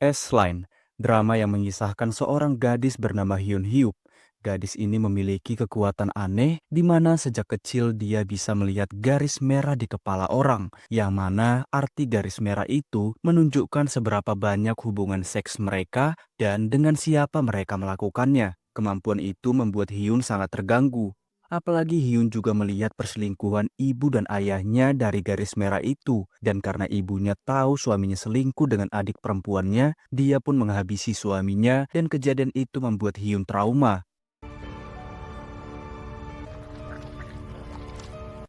S-Line, drama yang mengisahkan seorang gadis bernama Hyun Hyuk. Gadis ini memiliki kekuatan aneh di mana sejak kecil dia bisa melihat garis merah di kepala orang, yang mana arti garis merah itu menunjukkan seberapa banyak hubungan seks mereka dan dengan siapa mereka melakukannya. Kemampuan itu membuat Hyun sangat terganggu. Apalagi Hyun juga melihat perselingkuhan ibu dan ayahnya dari garis merah itu. Dan karena ibunya tahu suaminya selingkuh dengan adik perempuannya, dia pun menghabisi suaminya dan kejadian itu membuat Hyun trauma.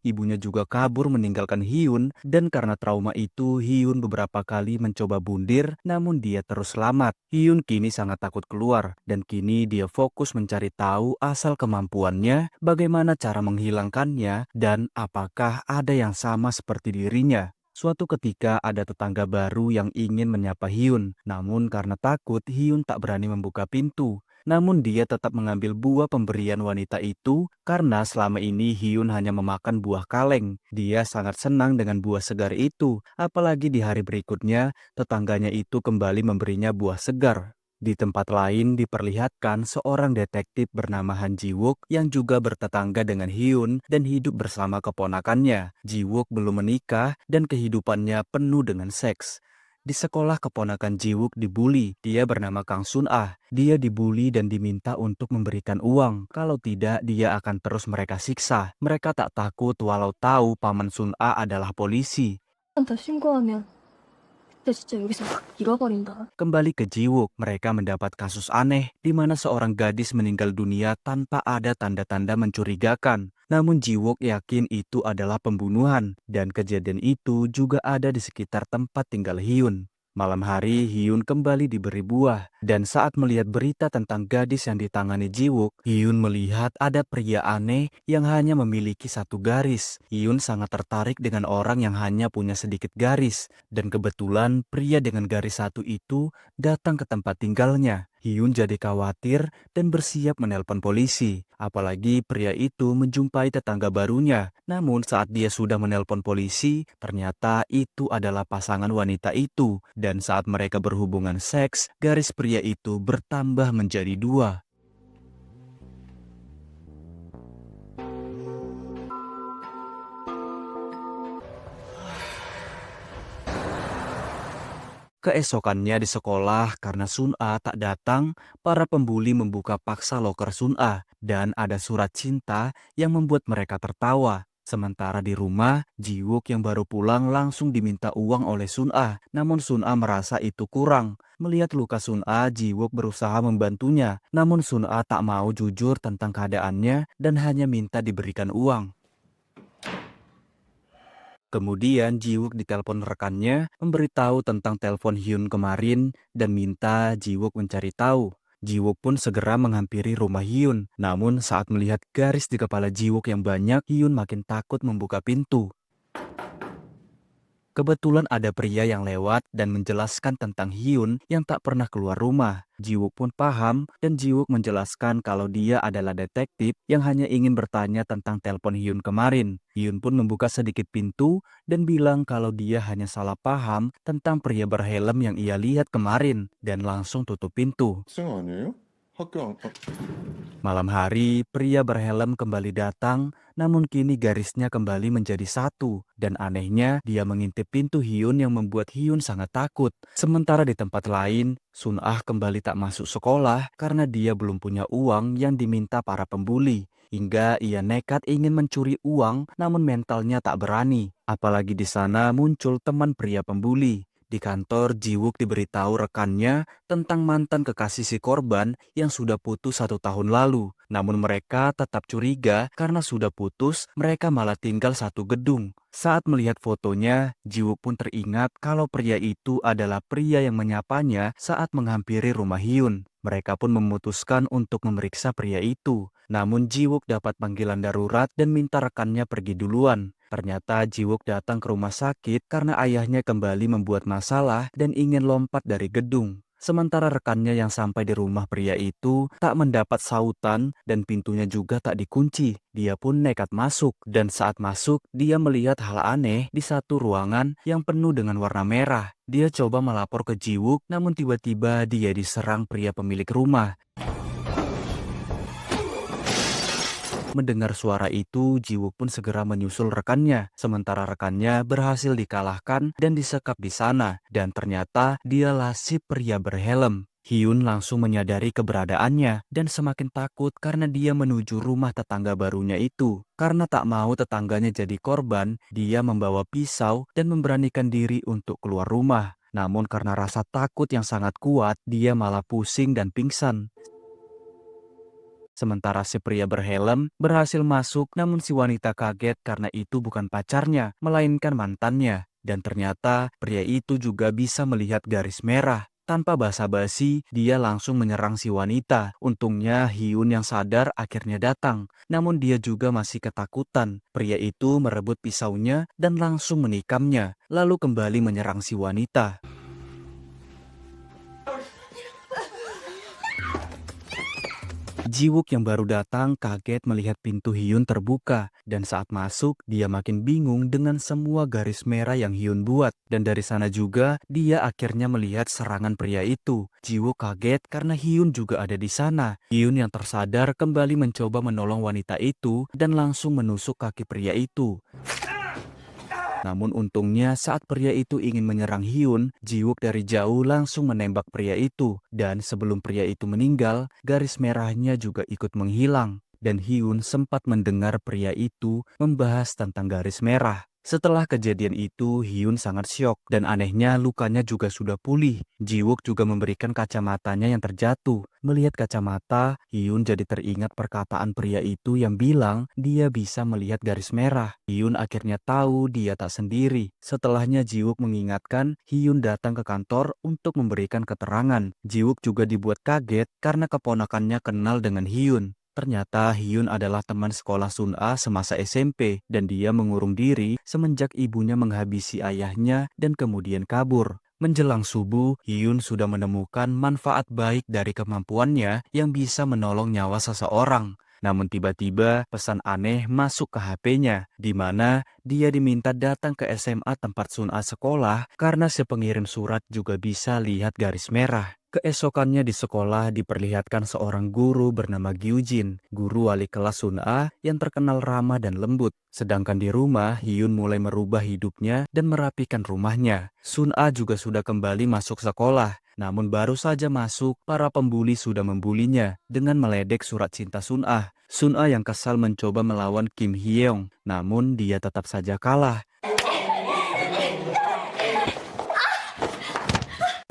Ibunya juga kabur meninggalkan Hyun dan karena trauma itu Hyun beberapa kali mencoba bundir namun dia terus selamat. Hyun kini sangat takut keluar dan kini dia fokus mencari tahu asal kemampuannya, bagaimana cara menghilangkannya dan apakah ada yang sama seperti dirinya. Suatu ketika ada tetangga baru yang ingin menyapa Hyun, namun karena takut Hyun tak berani membuka pintu. Namun dia tetap mengambil buah pemberian wanita itu karena selama ini Hyun hanya memakan buah kaleng. Dia sangat senang dengan buah segar itu, apalagi di hari berikutnya tetangganya itu kembali memberinya buah segar. Di tempat lain diperlihatkan seorang detektif bernama Han Ji-wook yang juga bertetangga dengan Hyun dan hidup bersama keponakannya. Ji-wook belum menikah dan kehidupannya penuh dengan seks. Di sekolah keponakan Ji-wook dibully. Dia bernama Kang Sun-ah. Dia dibully dan diminta untuk memberikan uang. Kalau tidak, dia akan terus mereka siksa. Mereka tak takut walau tahu paman Sun-ah adalah polisi. 더 신고하면 그때 진짜 여기서 확 잃어버린다. Kembali ke Ji-wook, mereka mendapat kasus aneh di mana seorang gadis meninggal dunia tanpa ada tanda-tanda mencurigakan. Namun Ji-wook yakin itu adalah pembunuhan dan kejadian itu juga ada di sekitar tempat tinggal Hyun. Malam hari, Hyun kembali diberi buah. Dan saat melihat berita tentang gadis yang ditangani Ji-wook, Hyun melihat ada pria aneh yang hanya memiliki satu garis. Hyun sangat tertarik dengan orang yang hanya punya sedikit garis. Dan kebetulan pria dengan garis satu itu datang ke tempat tinggalnya. Hyun jadi khawatir dan bersiap menelpon polisi. Apalagi pria itu menjumpai tetangga barunya. Namun saat dia sudah menelpon polisi, ternyata itu adalah pasangan wanita itu. Dan saat mereka berhubungan seks, garis pria itu bertambah menjadi dua. Keesokannya di sekolah, karena Sun-a tak datang, para pembuli membuka paksa loker Sun-a dan ada surat cinta yang membuat mereka tertawa. Sementara di rumah, Ji-wook yang baru pulang langsung diminta uang oleh Sun-a, namun Sun-a merasa itu kurang. Melihat luka Sun-a, Ji-wook berusaha membantunya, namun Sun-a tak mau jujur tentang keadaannya dan hanya minta diberikan uang. Kemudian Ji-wook ditelepon rekannya, memberitahu tentang telepon Hyun kemarin dan minta Ji-wook mencari tahu. Ji-wook pun segera menghampiri rumah Hyun. Namun saat melihat garis di kepala Ji-wook yang banyak, Hyun makin takut membuka pintu. Kebetulan ada pria yang lewat dan menjelaskan tentang Hyun yang tak pernah keluar rumah. Ji-wook pun paham dan Ji-wook menjelaskan kalau dia adalah detektif yang hanya ingin bertanya tentang telepon Hyun kemarin. Hyun pun membuka sedikit pintu dan bilang kalau dia hanya salah paham tentang pria berhelm yang ia lihat kemarin dan langsung tutup pintu. 학생 아니에요? 학교 안, Malam hari, pria berhelm kembali datang, namun kini garisnya kembali menjadi satu. Dan anehnya, dia mengintip pintu Hyun yang membuat Hyun sangat takut. Sementara di tempat lain, Sun-ah kembali tak masuk sekolah karena dia belum punya uang yang diminta para pembuli. Hingga ia nekat ingin mencuri uang, namun mentalnya tak berani. Apalagi di sana muncul teman pria pembuli. Di kantor, Ji-wook diberitahu rekannya tentang mantan kekasih si korban yang sudah putus 1 tahun lalu. Namun mereka tetap curiga karena sudah putus, mereka malah tinggal satu gedung. Saat melihat fotonya, Ji-wook pun teringat kalau pria itu adalah pria yang menyapanya saat menghampiri rumah Hyun. Mereka pun memutuskan untuk memeriksa pria itu. Namun Ji-wook dapat panggilan darurat dan minta rekannya pergi duluan. Ternyata Ji-wook datang ke rumah sakit karena ayahnya kembali membuat masalah dan ingin lompat dari gedung. Sementara rekannya yang sampai di rumah pria itu tak mendapat sautan dan pintunya juga tak dikunci. Dia pun nekat masuk dan saat masuk dia melihat hal aneh di satu ruangan yang penuh dengan warna merah. Dia coba melapor ke Jiwook namun tiba-tiba dia diserang pria pemilik rumah. Mendengar suara itu, Jiwook pun segera menyusul rekannya. Sementara rekannya berhasil dikalahkan dan disekap di sana. Dan ternyata dialah si pria berhelm. Hyun langsung menyadari keberadaannya dan semakin takut karena dia menuju rumah tetangga barunya itu. Karena tak mau tetangganya jadi korban, dia membawa pisau dan memberanikan diri untuk keluar rumah. Namun karena rasa takut yang sangat kuat, dia malah pusing dan pingsan. Sementara si pria berhelm berhasil masuk namun si wanita kaget karena itu bukan pacarnya, melainkan mantannya. Dan ternyata pria itu juga bisa melihat garis merah. Tanpa basa-basi, dia langsung menyerang si wanita. Untungnya Hyun yang sadar akhirnya datang. Namun dia juga masih ketakutan. Pria itu merebut pisaunya dan langsung menikamnya, lalu kembali menyerang si wanita. Jiwook yang baru datang kaget melihat pintu Hyun terbuka dan saat masuk dia makin bingung dengan semua garis merah yang Hyun buat dan dari sana juga dia akhirnya melihat serangan pria itu. Jiwook kaget karena Hyun juga ada di sana. Hyun yang tersadar kembali mencoba menolong wanita itu dan langsung menusuk kaki pria itu. Namun untungnya saat pria itu ingin menyerang Hyun, Jiwook dari jauh langsung menembak pria itu. Dan sebelum pria itu meninggal, garis merahnya juga ikut menghilang. Dan Hyun sempat mendengar pria itu membahas tentang garis merah. Setelah kejadian itu, Hyun sangat syok dan anehnya lukanya juga sudah pulih. Jiwook juga memberikan kacamatanya yang terjatuh. Melihat kacamata, Hyun jadi teringat perkataan pria itu yang bilang dia bisa melihat garis merah. Hyun akhirnya tahu dia tak sendiri. Setelahnya Jiwook mengingatkan Hyun datang ke kantor untuk memberikan keterangan. Jiwook juga dibuat kaget karena keponakannya kenal dengan Hyun. Ternyata Hyun adalah teman sekolah Sun-a semasa SMP dan dia mengurung diri semenjak ibunya menghabisi ayahnya dan kemudian kabur. Menjelang subuh, Hyun sudah menemukan manfaat baik dari kemampuannya yang bisa menolong nyawa seseorang. Namun tiba-tiba pesan aneh masuk ke HP-nya, di mana dia diminta datang ke SMA tempat Sun-a sekolah karena si pengirim surat juga bisa lihat garis merah. Keesokannya di sekolah diperlihatkan seorang guru bernama Gyujin, guru wali kelas Sun-a yang terkenal ramah dan lembut. Sedangkan di rumah, Hyun mulai merubah hidupnya dan merapikan rumahnya. Sun-a juga sudah kembali masuk sekolah. Namun baru saja masuk, para pembuli sudah membulinya dengan meledek surat cinta Sun-a. Sun-a yang kesal mencoba melawan Kim Hyeong, namun dia tetap saja kalah.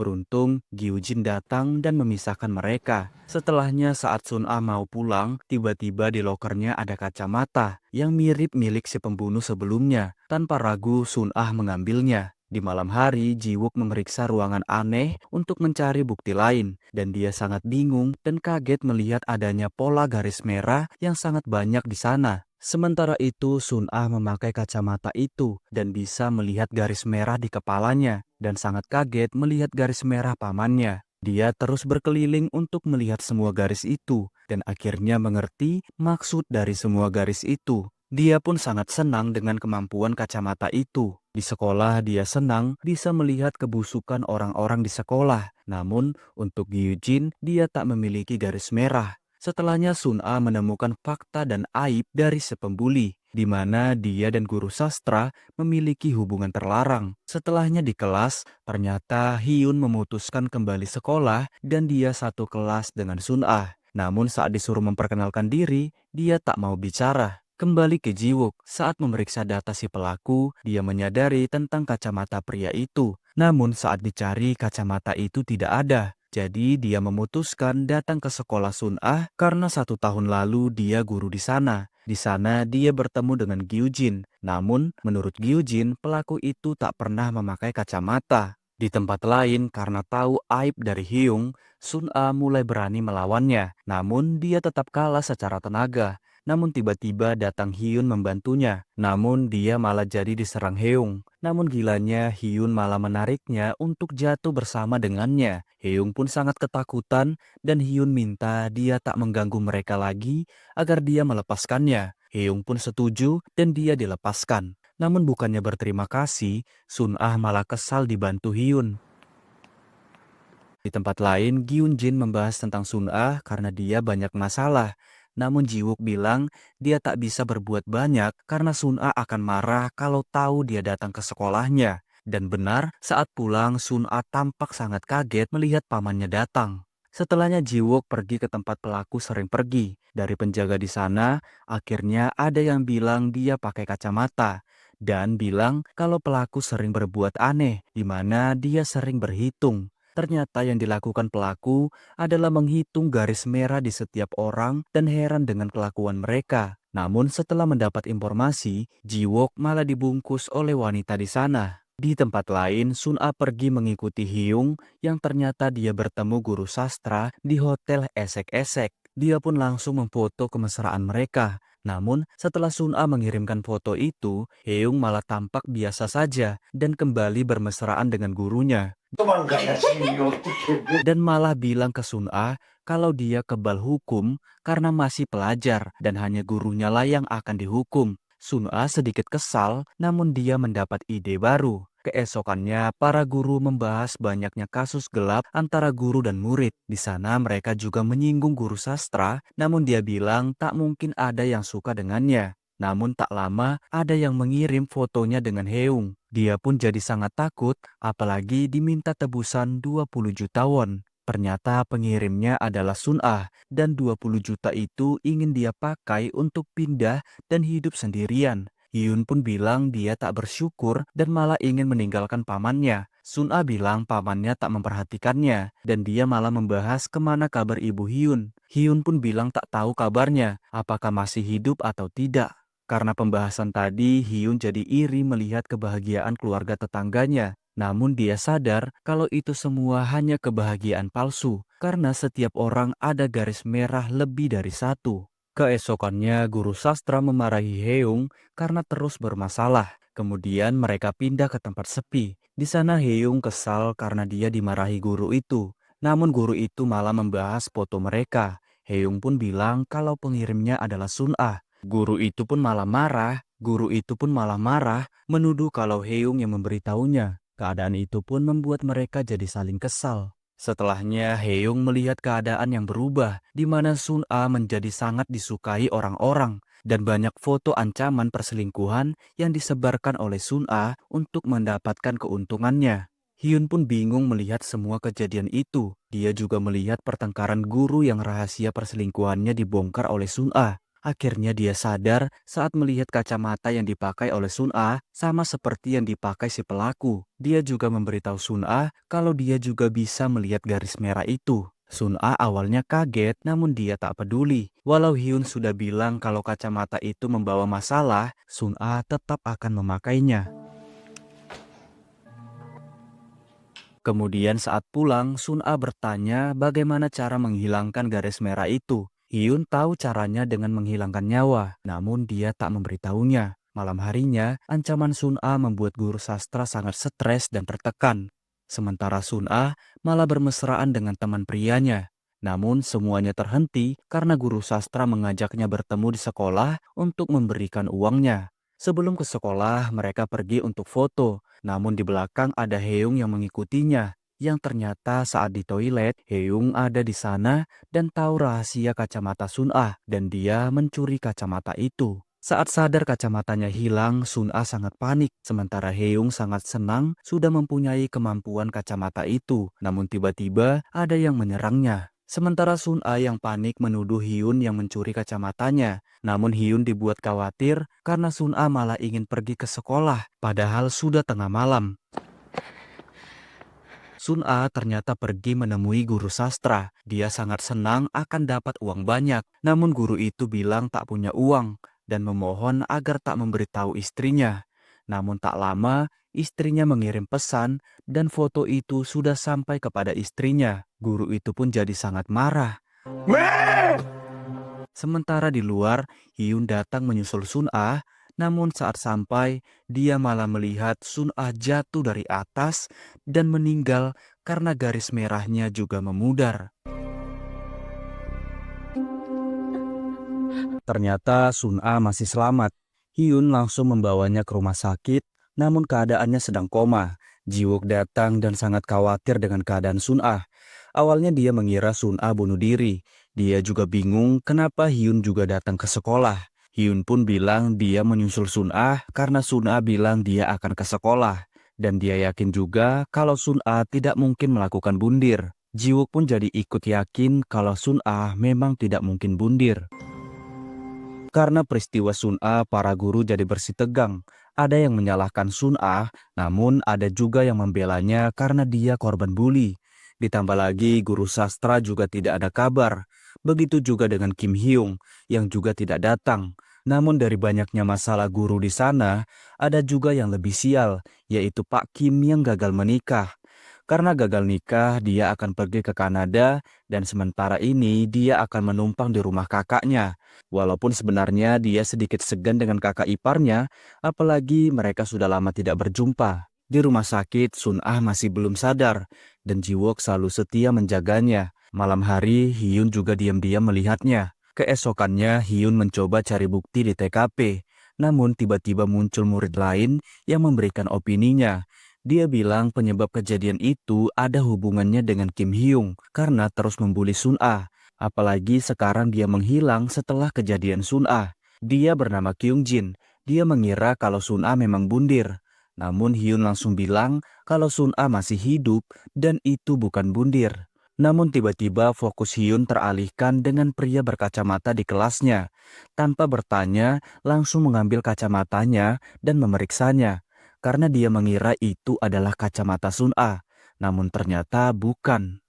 Beruntung, Gyujin datang dan memisahkan mereka. Setelahnya saat Sun-a mau pulang, tiba-tiba di lokernya ada kacamata yang mirip milik si pembunuh sebelumnya. Tanpa ragu, Sun-a mengambilnya. Di malam hari, Jiwook memeriksa ruangan aneh untuk mencari bukti lain. Dan dia sangat bingung dan kaget melihat adanya pola garis merah yang sangat banyak di sana. Sementara itu, Sun-a memakai kacamata itu dan bisa melihat garis merah di kepalanya dan sangat kaget melihat garis merah pamannya. Dia terus berkeliling untuk melihat semua garis itu dan akhirnya mengerti maksud dari semua garis itu. Dia pun sangat senang dengan kemampuan kacamata itu. Di sekolah dia senang bisa melihat kebusukan orang-orang di sekolah. Namun untuk Gyujin dia tak memiliki garis merah. Setelahnya Sun-a menemukan fakta dan aib dari si pembuli, di mana dia dan guru sastra memiliki hubungan terlarang. Setelahnya di kelas, ternyata Hyun memutuskan kembali sekolah dan dia satu kelas dengan Sun-a. Namun saat disuruh memperkenalkan diri, dia tak mau bicara. Kembali ke Jiwook, saat memeriksa data si pelaku, dia menyadari tentang kacamata pria itu. Namun saat dicari, kacamata itu tidak ada. Jadi dia memutuskan datang ke sekolah Sun-a karena 1 tahun lalu dia guru di sana. Di sana dia bertemu dengan Gyujin. Namun menurut Gyujin pelaku itu tak pernah memakai kacamata. Di tempat lain karena tahu aib dari Hyung, Sun-a mulai berani melawannya. Namun dia tetap kalah secara tenaga. Namun tiba-tiba datang Hyun membantunya. Namun dia malah jadi diserang Heung. Namun gilanya Hyun malah menariknya untuk jatuh bersama dengannya. Heung pun sangat ketakutan dan Hyun minta dia tak mengganggu mereka lagi agar dia melepaskannya. Heung pun setuju dan dia dilepaskan. Namun bukannya berterima kasih, Sun Ah malah kesal dibantu Hyun. Di tempat lain, Gyun Jin membahas tentang Sun Ah karena dia banyak masalah. Namun Jiwook bilang dia tak bisa berbuat banyak karena Sun Ah akan marah kalau tahu dia datang ke sekolahnya. Dan benar, saat pulang Sun Ah tampak sangat kaget melihat pamannya datang. Setelahnya Jiwook pergi ke tempat pelaku sering pergi. Dari penjaga di sana, akhirnya ada yang bilang dia pakai kacamata. Dan bilang kalau pelaku sering berbuat aneh, di mana dia sering berhitung. Ternyata yang dilakukan pelaku adalah menghitung garis merah di setiap orang dan heran dengan kelakuan mereka. Namun setelah mendapat informasi, Jiwook malah dibungkus oleh wanita di sana. Di tempat lain, Sun A pergi mengikuti Hyung yang ternyata dia bertemu guru sastra di hotel esek-esek. Dia pun langsung memfoto kemesraan mereka. Namun setelah Sun A mengirimkan foto itu, Hyung malah tampak biasa saja dan kembali bermesraan dengan gurunya. Dan malah bilang ke Sun A kalau dia kebal hukum karena masih pelajar dan hanya gurunya lah yang akan dihukum. Sun A sedikit kesal, namun dia mendapat ide baru. Keesokannya, para guru membahas banyaknya kasus gelap antara guru dan murid. Di sana mereka juga menyinggung guru sastra, namun dia bilang tak mungkin ada yang suka dengannya. Namun tak lama, ada yang mengirim fotonya dengan Heung. Dia pun jadi sangat takut, apalagi diminta tebusan 20 juta won. Ternyata pengirimnya adalah Sun Ah, dan 20 juta itu ingin dia pakai untuk pindah dan hidup sendirian. Hyun pun bilang dia tak bersyukur dan malah ingin meninggalkan pamannya. Sun Ah bilang pamannya tak memperhatikannya, dan dia malah membahas kemana kabar ibu Hyun. Hyun pun bilang tak tahu kabarnya, apakah masih hidup atau tidak. Karena pembahasan tadi, Hyun jadi iri melihat kebahagiaan keluarga tetangganya. Namun dia sadar kalau itu semua hanya kebahagiaan palsu, karena setiap orang ada garis merah lebih dari satu. Keesokannya, guru sastra memarahi Heung karena terus bermasalah. Kemudian mereka pindah ke tempat sepi. Di sana Heung kesal karena dia dimarahi guru itu. Namun guru itu malah membahas foto mereka. Heung pun bilang kalau pengirimnya adalah Sun Ah. Guru itu pun malah marah, menuduh kalau Heung yang memberitahunya. Keadaan itu pun membuat mereka jadi saling kesal. Setelahnya, Heung melihat keadaan yang berubah, di mana Sun A menjadi sangat disukai orang-orang, dan banyak foto ancaman perselingkuhan yang disebarkan oleh Sun A untuk mendapatkan keuntungannya. Hyun pun bingung melihat semua kejadian itu. Dia juga melihat pertengkaran guru yang rahasia perselingkuhannya dibongkar oleh Sun A. Akhirnya dia sadar saat melihat kacamata yang dipakai oleh Sun A sama seperti yang dipakai si pelaku. Dia juga memberitahu Sun A kalau dia juga bisa melihat garis merah itu. Sun A awalnya kaget namun dia tak peduli. Walau Hyun sudah bilang kalau kacamata itu membawa masalah, Sun A tetap akan memakainya. Kemudian saat pulang, Sun A bertanya bagaimana cara menghilangkan garis merah itu. Hyun tahu caranya dengan menghilangkan nyawa, namun dia tak memberitahunya. Malam harinya, ancaman Sun A membuat guru sastra sangat stres dan tertekan. Sementara Sun A malah bermesraan dengan teman prianya. Namun semuanya terhenti karena guru sastra mengajaknya bertemu di sekolah untuk memberikan uangnya. Sebelum ke sekolah, mereka pergi untuk foto. Namun di belakang ada Heung yang mengikutinya. Yang ternyata saat di toilet, Heung ada di sana dan tahu rahasia kacamata Sun Ah. Dan dia mencuri kacamata itu. Saat sadar kacamatanya hilang, Sun Ah sangat panik. Sementara Heung sangat senang sudah mempunyai kemampuan kacamata itu. Namun tiba-tiba ada yang menyerangnya. Sementara Sun A yang panik menuduh Hyun yang mencuri kacamatanya. Namun Hyun dibuat khawatir karena Sun A malah ingin pergi ke sekolah, padahal sudah tengah malam. Sun A ternyata pergi menemui guru sastra. Dia sangat senang akan dapat uang banyak. Namun guru itu bilang tak punya uang dan memohon agar tak memberitahu istrinya. Namun tak lama, istrinya mengirim pesan dan foto itu sudah sampai kepada istrinya. Guru itu pun jadi sangat marah. Sementara di luar, Hyun datang menyusul Sun-ah, namun saat sampai, dia malah melihat Sun-ah jatuh dari atas dan meninggal karena garis merahnya juga memudar. Ternyata Sun-ah masih selamat. Hyun langsung membawanya ke rumah sakit, namun keadaannya sedang koma. Ji-wook datang dan sangat khawatir dengan keadaan Sun-ah. Awalnya dia mengira Sun-ah bunuh diri. Dia juga bingung kenapa Hyun juga datang ke sekolah. Hyun pun bilang dia menyusul Sun-ah karena Sun-ah bilang dia akan ke sekolah. Dan dia yakin juga kalau Sun-ah tidak mungkin melakukan bundir. Ji-wook pun jadi ikut yakin kalau Sun-ah memang tidak mungkin bundir. Karena peristiwa Sun-ah, para guru jadi bersih tegang. Ada yang menyalahkan Sun-ah, namun ada juga yang membelanya karena dia korban bully. Ditambah lagi guru sastra juga tidak ada kabar. Begitu juga dengan Kim Hyung yang juga tidak datang. Namun dari banyaknya masalah guru di sana, ada juga yang lebih sial, yaitu Pak Kim yang gagal menikah. Karena gagal nikah, dia akan pergi ke Kanada dan sementara ini dia akan menumpang di rumah kakaknya. Walaupun sebenarnya dia sedikit segan dengan kakak iparnya, apalagi mereka sudah lama tidak berjumpa. Di rumah sakit, Sun-ah masih belum sadar dan Ji-wook selalu setia menjaganya. Malam hari, Hyun juga diam-diam melihatnya. Keesokannya, Hyun mencoba cari bukti di TKP. Namun tiba-tiba muncul murid lain yang memberikan opininya. Dia bilang penyebab kejadian itu ada hubungannya dengan Kim Hyung karena terus membuli Sun-ah. Apalagi sekarang dia menghilang setelah kejadian Sun-ah. Dia bernama Kyung Jin. Dia mengira kalau Sun-ah memang bundir. Namun Hyun langsung bilang kalau Sun-ah masih hidup dan itu bukan bundir. Namun tiba-tiba fokus Hyun teralihkan dengan pria berkacamata di kelasnya. Tanpa bertanya, langsung mengambil kacamatanya dan memeriksanya. Karena dia mengira itu adalah kacamata Sun-ah, namun ternyata bukan.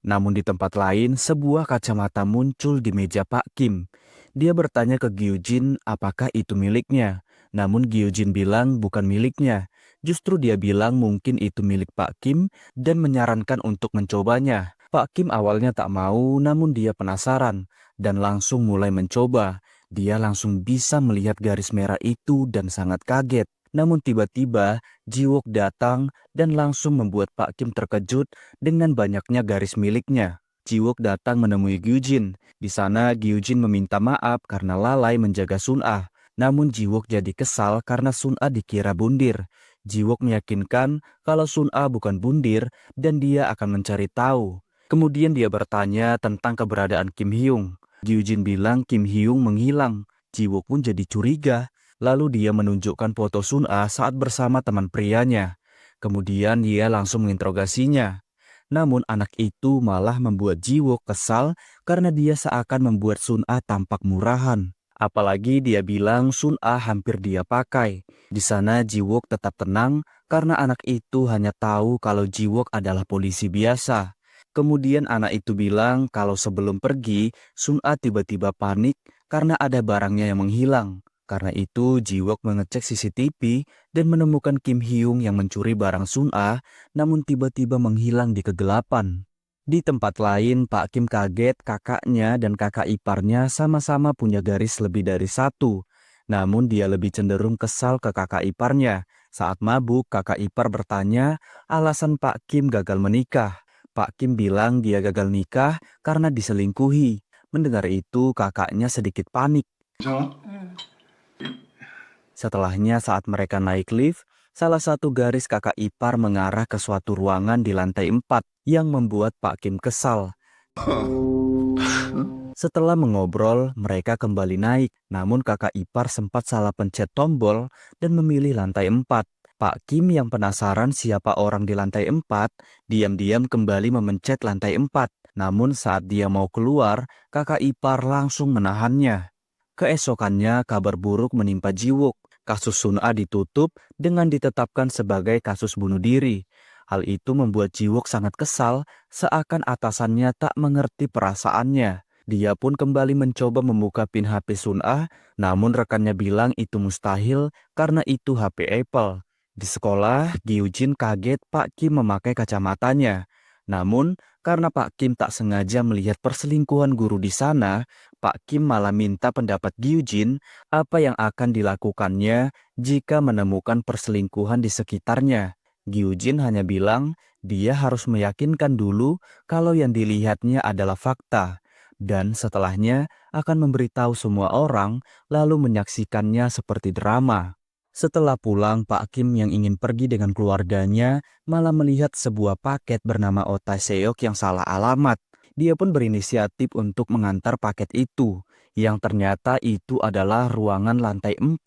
Namun di tempat lain, sebuah kacamata muncul di meja Pak Kim. Dia bertanya ke Gyujin apakah itu miliknya. Namun Gyujin bilang bukan miliknya. Justru dia bilang mungkin itu milik Pak Kim dan menyarankan untuk mencobanya. Pak Kim awalnya tak mau, namun dia penasaran dan langsung mulai mencoba. Dia langsung bisa melihat garis merah itu dan sangat kaget. Namun tiba-tiba Ji-wook datang dan langsung membuat Pak Kim terkejut dengan banyaknya garis miliknya. Ji-wook datang menemui Gyujin. Di sana Gyujin meminta maaf karena lalai menjaga Sun-ah. Namun Ji-wook jadi kesal karena Sun-ah dikira bundir. Ji-wook meyakinkan kalau Sun-ah bukan bundir dan dia akan mencari tahu. Kemudian dia bertanya tentang keberadaan Kim Hyung. Gyujin bilang Kim Hyung menghilang. Ji-wook pun jadi curiga. Lalu dia menunjukkan foto Sun-ah saat bersama teman prianya. Kemudian dia langsung menginterogasinya. Namun anak itu malah membuat Ji-wook kesal karena dia seakan membuat Sun-ah tampak murahan. Apalagi dia bilang Sun-ah hampir dia pakai. Di sana Ji-wook tetap tenang karena anak itu hanya tahu kalau Ji-wook adalah polisi biasa. Kemudian anak itu bilang kalau sebelum pergi, Sun-ah tiba-tiba panik karena ada barangnya yang menghilang. Karena itu, Ji-wook mengecek CCTV dan menemukan Kim Hyung yang mencuri barang Sun-ah, namun tiba-tiba menghilang di kegelapan. Di tempat lain, Pak Kim kaget kakaknya dan kakak iparnya sama-sama punya garis lebih dari satu. Namun dia lebih cenderung kesal ke kakak iparnya. Saat mabuk, kakak ipar bertanya alasan Pak Kim gagal menikah. Pak Kim bilang dia gagal nikah karena diselingkuhi. Mendengar itu, kakaknya sedikit panik. Setelahnya saat mereka naik lift, salah satu garis kakak ipar mengarah ke suatu ruangan di lantai 4 yang membuat Pak Kim kesal. Setelah mengobrol, mereka kembali naik, namun kakak ipar sempat salah pencet tombol dan memilih lantai 4. Pak Kim yang penasaran siapa orang di lantai 4, diam-diam kembali memencet lantai 4. Namun saat dia mau keluar, kakak ipar langsung menahannya. Keesokannya kabar buruk menimpa Ji-wook. Kasus Sun-ah ditutup dengan ditetapkan sebagai kasus bunuh diri. Hal itu membuat Ji-wook sangat kesal seakan atasannya tak mengerti perasaannya. Dia pun kembali mencoba membuka PIN HP Sun-ah, namun rekannya bilang itu mustahil karena itu HP Apple. Di sekolah, Gyujin kaget Pak Kim memakai kacamatanya. Namun, karena Pak Kim tak sengaja melihat perselingkuhan guru di sana, Pak Kim malah minta pendapat Gyujin apa yang akan dilakukannya jika menemukan perselingkuhan di sekitarnya. Gyujin hanya bilang dia harus meyakinkan dulu kalau yang dilihatnya adalah fakta, dan setelahnya akan memberitahu semua orang lalu menyaksikannya seperti drama. Setelah pulang, Pak Kim yang ingin pergi dengan keluarganya malah melihat sebuah paket bernama Otaseok yang salah alamat. Dia pun berinisiatif untuk mengantar paket itu, yang ternyata itu adalah ruangan lantai 4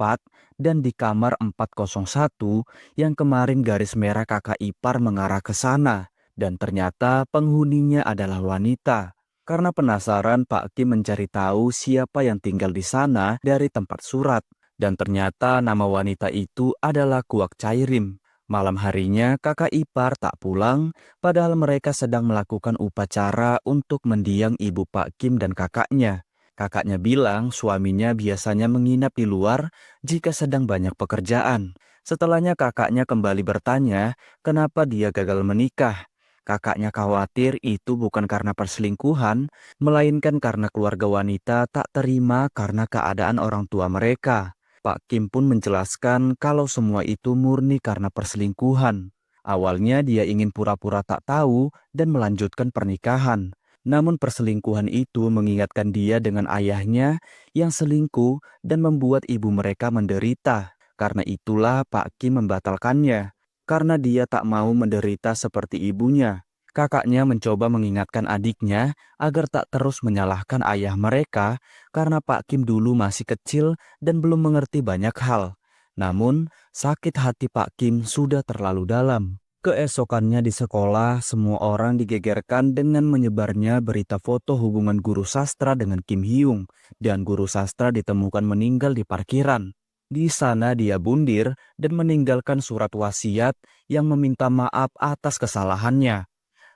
dan di kamar 401 yang kemarin garis merah kakak ipar mengarah ke sana. Dan ternyata penghuninya adalah wanita. Karena penasaran, Pak Kim mencari tahu siapa yang tinggal di sana dari tempat surat. Dan ternyata nama wanita itu adalah Kuak Chairim. Malam harinya kakak ipar tak pulang, padahal mereka sedang melakukan upacara untuk mendiang ibu Pak Kim dan kakaknya. Kakaknya bilang suaminya biasanya menginap di luar jika sedang banyak pekerjaan. Setelahnya kakaknya kembali bertanya kenapa dia gagal menikah. Kakaknya khawatir itu bukan karena perselingkuhan, melainkan karena keluarga wanita tak terima karena keadaan orang tua mereka. Pak Kim pun menjelaskan kalau semua itu murni karena perselingkuhan. Awalnya dia ingin pura-pura tak tahu dan melanjutkan pernikahan. Namun perselingkuhan itu mengingatkan dia dengan ayahnya yang selingkuh dan membuat ibu mereka menderita. Karena itulah Pak Kim membatalkannya. Karena dia tak mau menderita seperti ibunya. Kakaknya mencoba mengingatkan adiknya agar tak terus menyalahkan ayah mereka karena Pak Kim dulu masih kecil dan belum mengerti banyak hal. Namun, sakit hati Pak Kim sudah terlalu dalam. Keesokannya di sekolah, semua orang digegerkan dengan menyebarnya berita foto hubungan guru sastra dengan Kim Hyung, dan guru sastra ditemukan meninggal di parkiran. Di sana dia bundir dan meninggalkan surat wasiat yang meminta maaf atas kesalahannya.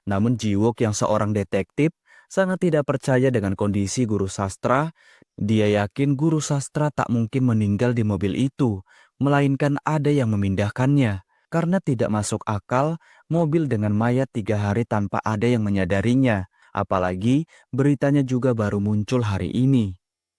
Namun Jiwook yang seorang detektif sangat tidak percaya dengan kondisi guru sastra. Dia yakin guru sastra tak mungkin meninggal di mobil itu, melainkan ada yang memindahkannya. Karena tidak masuk akal mobil dengan mayat 3 hari tanpa ada yang menyadarinya. Apalagi beritanya juga baru muncul hari ini.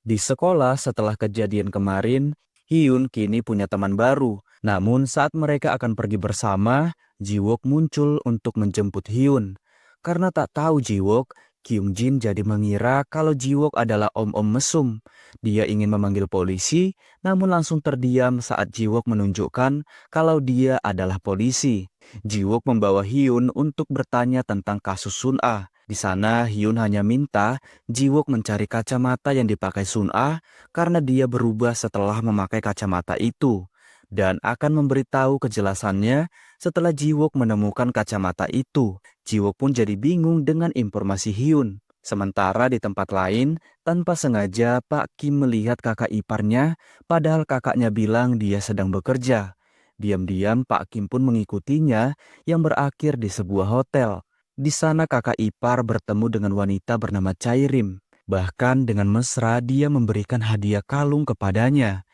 Di sekolah setelah kejadian kemarin, Hyun kini punya teman baru. Namun saat mereka akan pergi bersama, Jiwook muncul untuk menjemput Hyun. Karena tak tahu Jiwook, Kyung Jin jadi mengira kalau Jiwook adalah om-om mesum. Dia ingin memanggil polisi, namun langsung terdiam saat Jiwook menunjukkan kalau dia adalah polisi. Jiwook membawa Hyun untuk bertanya tentang kasus Sun-ah. Di sana Hyun hanya minta Jiwook mencari kacamata yang dipakai Sun-ah karena dia berubah setelah memakai kacamata itu. Dan akan memberitahu kejelasannya setelah Jiwook menemukan kacamata itu. Jiwook pun jadi bingung dengan informasi Hyun. Sementara di tempat lain, tanpa sengaja Pak Kim melihat kakak iparnya, padahal kakaknya bilang dia sedang bekerja. Diam-diam Pak Kim pun mengikutinya yang berakhir di sebuah hotel. Di sana kakak ipar bertemu dengan wanita bernama Chairim. Bahkan dengan mesra dia memberikan hadiah kalung kepadanya.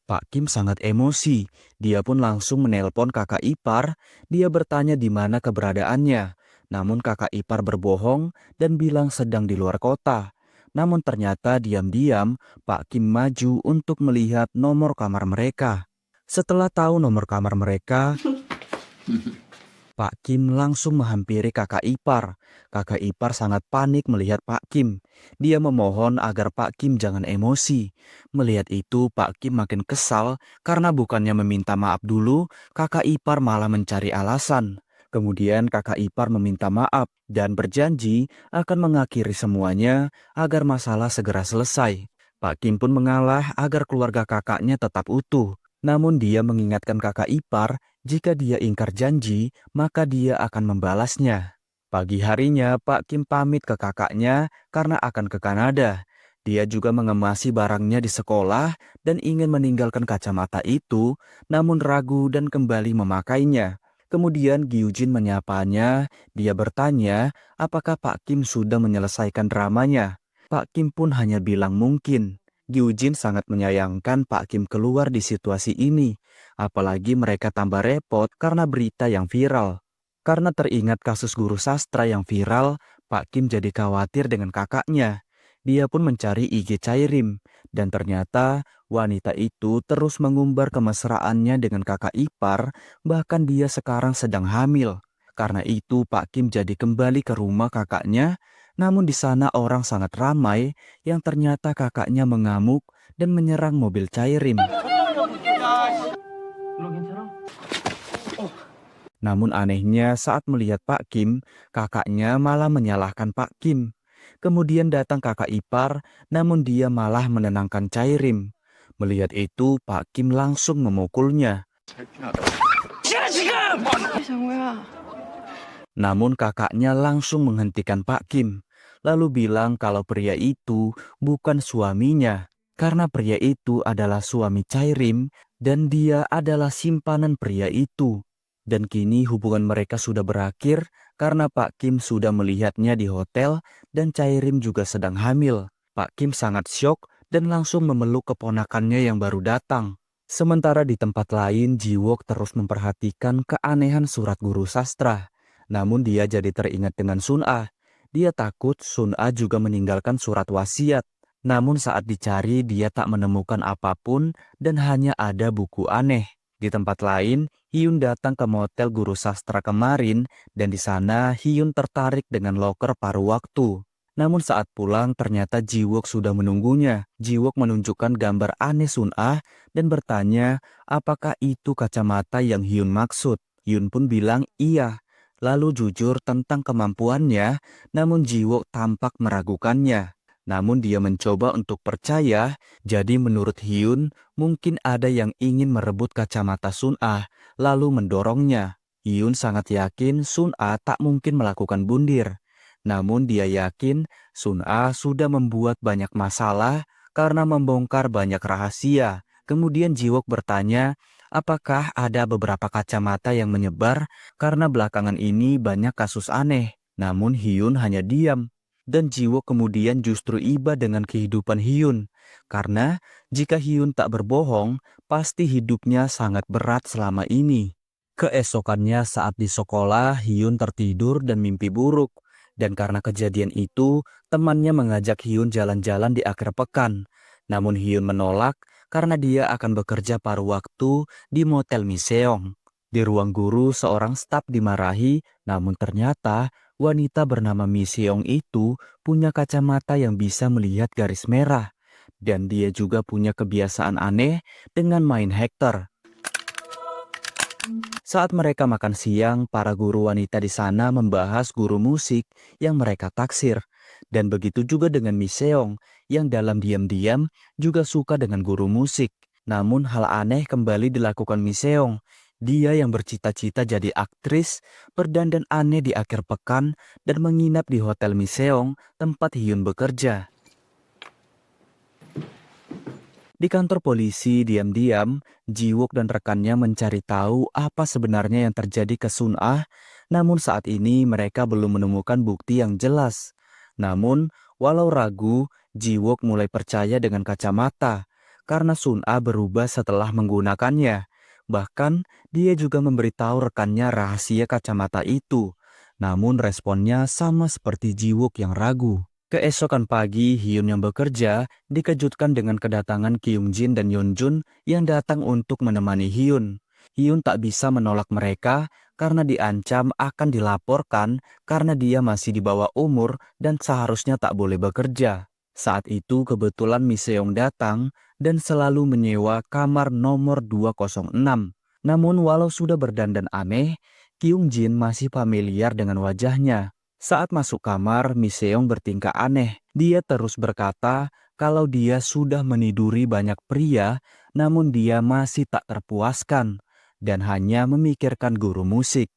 Pak Kim sangat emosi. Dia pun langsung menelpon kakak ipar. Dia bertanya di mana keberadaannya. Namun kakak ipar berbohong dan bilang sedang di luar kota. Namun ternyata diam-diam Pak Kim maju untuk melihat nomor kamar mereka. Setelah tahu nomor kamar mereka, Pak Kim langsung menghampiri kakak ipar. Kakak ipar sangat panik melihat Pak Kim. Dia memohon agar Pak Kim jangan emosi. Melihat itu, Pak Kim makin kesal karena bukannya meminta maaf dulu, kakak ipar malah mencari alasan. Kemudian kakak ipar meminta maaf dan berjanji akan mengakhiri semuanya agar masalah segera selesai. Pak Kim pun mengalah agar keluarga kakaknya tetap utuh. Namun dia mengingatkan kakak ipar jika dia ingkar janji, maka dia akan membalasnya. Pagi harinya, Pak Kim pamit ke kakaknya karena akan ke Kanada. Dia juga mengemasi barangnya di sekolah dan ingin meninggalkan kacamata itu, namun ragu dan kembali memakainya. Kemudian Gyujin menyapanya, dia bertanya apakah Pak Kim sudah menyelesaikan dramanya. Pak Kim pun hanya bilang mungkin. Gyujin sangat menyayangkan Pak Kim keluar di situasi ini. Apalagi mereka tambah repot karena berita yang viral. Karena teringat kasus guru sastra yang viral, Pak Kim jadi khawatir dengan kakaknya. Dia pun mencari IG Chairim, dan ternyata wanita itu terus mengumbar kemesraannya dengan kakak ipar, bahkan dia sekarang sedang hamil. Karena itu Pak Kim jadi kembali ke rumah kakaknya, namun di sana orang sangat ramai yang ternyata kakaknya mengamuk dan menyerang mobil Chairim. Namun anehnya saat melihat Pak Kim, kakaknya malah menyalahkan Pak Kim. Kemudian datang kakak ipar, namun dia malah menenangkan Chairim. Melihat itu, Pak Kim langsung memukulnya. Namun kakaknya langsung menghentikan Pak Kim, lalu bilang kalau pria itu bukan suaminya, karena pria itu adalah suami Chairim dan dia adalah simpanan pria itu. Dan kini hubungan mereka sudah berakhir karena Pak Kim sudah melihatnya di hotel dan Chairim juga sedang hamil. Pak Kim sangat syok dan langsung memeluk keponakannya yang baru datang. Sementara di tempat lain, Jiwook terus memperhatikan keanehan surat guru sastra. Namun dia jadi teringat dengan Sun-a. Dia takut Sun-a juga meninggalkan surat wasiat. Namun saat dicari dia tak menemukan apapun dan hanya ada buku aneh. Di tempat lain, Hyun datang ke motel guru sastra kemarin dan di sana Hyun tertarik dengan loker paruh waktu. Namun saat pulang ternyata Jiwook sudah menunggunya. Jiwook menunjukkan gambar aneh Sun-a dan bertanya apakah itu kacamata yang Hyun maksud. Hyun pun bilang iya. Lalu jujur tentang kemampuannya, namun Jiwook tampak meragukannya. Namun dia mencoba untuk percaya, jadi menurut Hyun, mungkin ada yang ingin merebut kacamata Sun-a, lalu mendorongnya. Hyun sangat yakin Sun-a tak mungkin melakukan bundir. Namun dia yakin Sun-a sudah membuat banyak masalah karena membongkar banyak rahasia. Kemudian Jiwook bertanya, apakah ada beberapa kacamata yang menyebar karena belakangan ini banyak kasus aneh. Namun Hyun hanya diam. Dan Jiwook kemudian justru iba dengan kehidupan Hyun. Karena jika Hyun tak berbohong, pasti hidupnya sangat berat selama ini. Keesokannya saat di sekolah, Hyun tertidur dan mimpi buruk. Dan karena kejadian itu, temannya mengajak Hyun jalan-jalan di akhir pekan. Namun Hyun menolak karena dia akan bekerja paruh waktu di motel Miseong. Di ruang guru, seorang staf dimarahi, namun ternyata wanita bernama Mi Seong itu punya kacamata yang bisa melihat garis merah. Dan dia juga punya kebiasaan aneh dengan main hektar. Saat mereka makan siang, para guru wanita di sana membahas guru musik yang mereka taksir. Dan begitu juga dengan Mi Seong yang dalam diam-diam juga suka dengan guru musik. Namun hal aneh kembali dilakukan Mi Seong. Dia yang bercita-cita jadi aktris, berdandan aneh di akhir pekan, dan menginap di hotel Miseong, tempat Hyun bekerja. Di kantor polisi, diam-diam, Jiwook dan rekannya mencari tahu apa sebenarnya yang terjadi ke Sun-a, namun saat ini mereka belum menemukan bukti yang jelas. Namun, walau ragu, Jiwook mulai percaya dengan kacamata, karena Sun-a berubah setelah menggunakannya. Bahkan, dia juga memberitahu rekannya rahasia kacamata itu. Namun responnya sama seperti Jiwook yang ragu. Keesokan pagi, Hyun yang bekerja dikejutkan dengan kedatangan Kyung Jin dan Yeon Jun yang datang untuk menemani Hyun. Hyun tak bisa menolak mereka karena diancam akan dilaporkan karena dia masih di bawah umur dan seharusnya tak boleh bekerja. Saat itu kebetulan Mi Seong datang dan selalu menyewa kamar nomor 206. Namun walau sudah berdandan aneh, Kyung Jin masih familiar dengan wajahnya. Saat masuk kamar, Mi Seong bertingkah aneh. Dia terus berkata kalau dia sudah meniduri banyak pria, namun dia masih tak terpuaskan dan hanya memikirkan guru musik.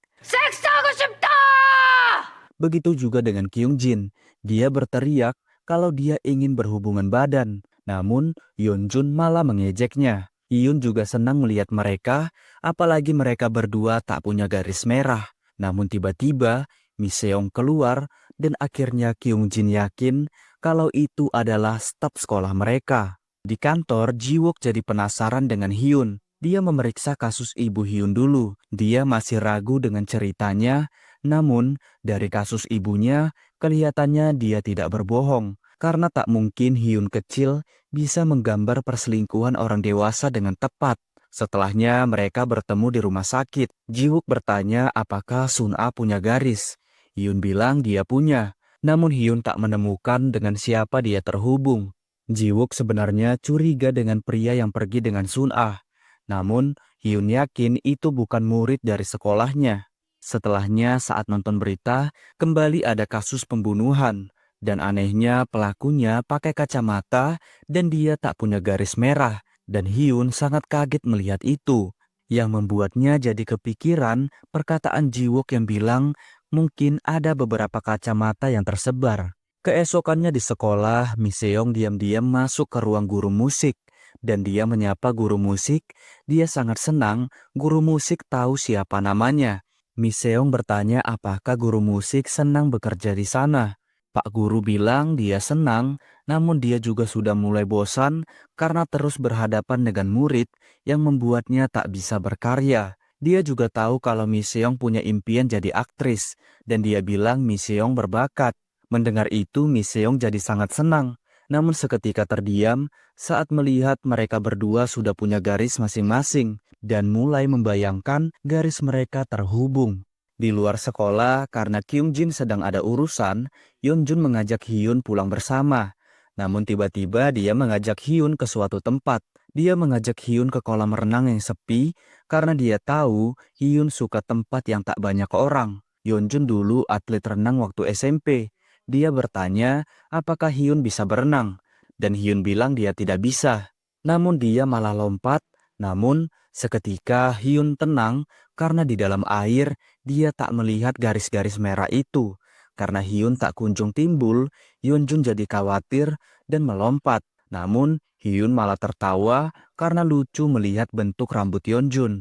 Begitu juga dengan Kyung Jin. Dia berteriak kalau dia ingin berhubungan badan. Namun, Yeon Jun malah mengejeknya. Hyun juga senang melihat mereka, apalagi mereka berdua tak punya garis merah. Namun tiba-tiba, Mi Seong keluar dan akhirnya Kyung Jin yakin kalau itu adalah staf sekolah mereka. Di kantor, Jiwook jadi penasaran dengan Hyun. Dia memeriksa kasus Ibu Hyun dulu. Dia masih ragu dengan ceritanya, namun dari kasus ibunya, kelihatannya dia tidak berbohong. Karena tak mungkin Hyun kecil bisa menggambar perselingkuhan orang dewasa dengan tepat. Setelahnya mereka bertemu di rumah sakit. Jiwook bertanya apakah Sun-a punya garis. Hyun bilang dia punya. Namun Hyun tak menemukan dengan siapa dia terhubung. Jiwook sebenarnya curiga dengan pria yang pergi dengan Sun-a. Namun Hyun yakin itu bukan murid dari sekolahnya. Setelahnya saat nonton berita, kembali ada kasus pembunuhan. Dan anehnya pelakunya pakai kacamata dan dia tak punya garis merah. Dan Hyun sangat kaget melihat itu. Yang membuatnya jadi kepikiran perkataan Jiwook yang bilang mungkin ada beberapa kacamata yang tersebar. Keesokannya di sekolah, Miseong diam-diam masuk ke ruang guru musik. Dan dia menyapa guru musik. Dia sangat senang guru musik tahu siapa namanya. Miseong bertanya apakah guru musik senang bekerja di sana. Pak guru bilang dia senang, namun dia juga sudah mulai bosan karena terus berhadapan dengan murid yang membuatnya tak bisa berkarya. Dia juga tahu kalau Miseong punya impian jadi aktris, dan dia bilang Miseong berbakat. Mendengar itu, Miseong jadi sangat senang. Namun seketika terdiam saat melihat mereka berdua sudah punya garis masing-masing dan mulai membayangkan garis mereka terhubung. Di luar sekolah, karena Kyung Jin sedang ada urusan, Yeon Jun mengajak Hyun pulang bersama. Namun tiba-tiba dia mengajak Hyun ke suatu tempat. Dia mengajak Hyun ke kolam renang yang sepi karena dia tahu Hyun suka tempat yang tak banyak orang. Yeon Jun dulu atlet renang waktu SMP. Dia bertanya apakah Hyun bisa berenang. Dan Hyun bilang dia tidak bisa. Namun dia malah lompat. Namun seketika Hyun tenang karena di dalam air dia tak melihat garis-garis merah itu. Karena Hyun tak kunjung timbul, Yeon Jun jadi khawatir dan melompat. Namun Hyun malah tertawa karena lucu melihat bentuk rambut Yeon Jun.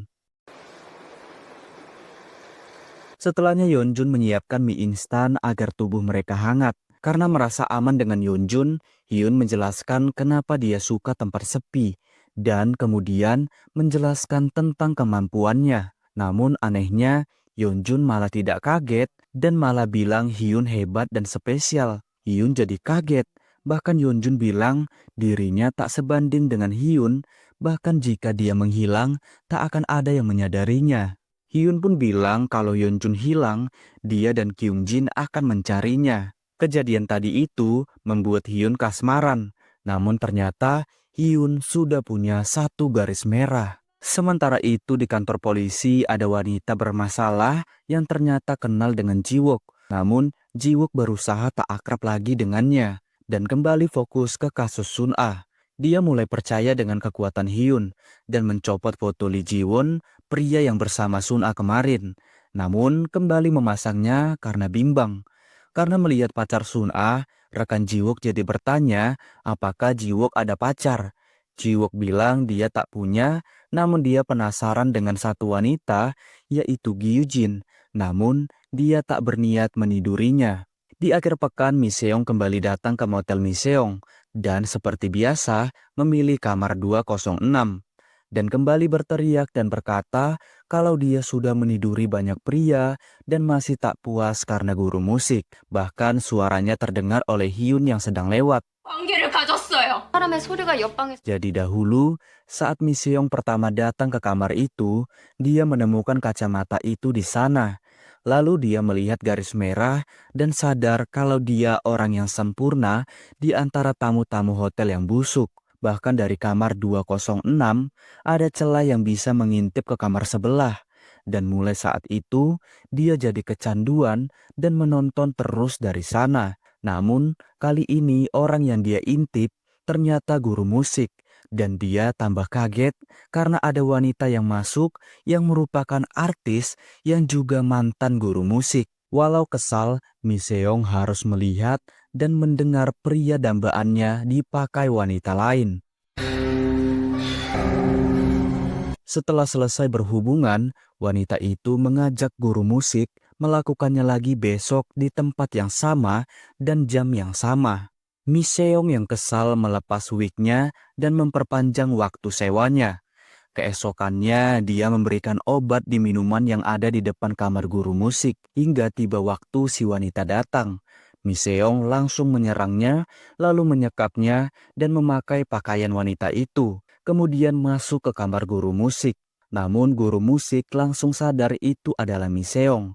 Setelahnya Yeon Jun menyiapkan mie instan agar tubuh mereka hangat. Karena merasa aman dengan Yeon Jun, Hyun menjelaskan kenapa dia suka tempat sepi. Dan kemudian menjelaskan tentang kemampuannya. Namun anehnya, Yeon Jun malah tidak kaget dan malah bilang Hyun hebat dan spesial. Hyun jadi kaget. Bahkan Yeon Jun bilang dirinya tak sebanding dengan Hyun. Bahkan jika dia menghilang, tak akan ada yang menyadarinya. Hyun pun bilang kalau Yeon Jun hilang, dia dan Kyung Jin akan mencarinya. Kejadian tadi itu membuat Hyun kasmaran. Namun ternyata Hyun sudah punya satu garis merah. Sementara itu di kantor polisi ada wanita bermasalah yang ternyata kenal dengan Jiwook. Namun Jiwook berusaha tak akrab lagi dengannya dan kembali fokus ke kasus Sun-a. Dia mulai percaya dengan kekuatan Hyun dan mencopot foto Lee Ji-won, pria yang bersama Sun-a kemarin. Namun kembali memasangnya karena bimbang. Karena melihat pacar Sun-a, rekan Jiwook jadi bertanya apakah Jiwook ada pacar. Jiwook bilang dia tak punya, namun dia penasaran dengan satu wanita, yaitu Gyujin. Namun, dia tak berniat menidurinya. Di akhir pekan, Miseong kembali datang ke motel Miseong, dan seperti biasa, memilih kamar 206. Dan kembali berteriak dan berkata kalau dia sudah meniduri banyak pria dan masih tak puas karena guru musik. Bahkan suaranya terdengar oleh Hyun yang sedang lewat. 관계를 가졌어요. 사람의 소리가 옆방에서 Jadi dahulu, saat Miseong pertama datang ke kamar itu, dia menemukan kacamata itu di sana. Lalu dia melihat garis merah dan sadar kalau dia orang yang sempurna di antara tamu-tamu hotel yang busuk. Bahkan dari kamar 206, ada celah yang bisa mengintip ke kamar sebelah. Dan mulai saat itu, dia jadi kecanduan dan menonton terus dari sana. Namun, kali ini orang yang dia intip ternyata guru musik. Dan dia tambah kaget karena ada wanita yang masuk yang merupakan artis yang juga mantan guru musik. Walau kesal, Miseong harus melihat dan mendengar pria dambaannya dipakai wanita lain. Setelah selesai berhubungan, wanita itu mengajak guru musik melakukannya lagi besok di tempat yang sama dan jam yang sama. Miseong yang kesal melepas wignya dan memperpanjang waktu sewanya. Keesokannya, dia memberikan obat di minuman yang ada di depan kamar guru musik. Hingga tiba waktu si wanita datang. Miseong langsung menyerangnya, lalu menyekapnya dan memakai pakaian wanita itu. Kemudian masuk ke kamar guru musik. Namun guru musik langsung sadar itu adalah Miseong.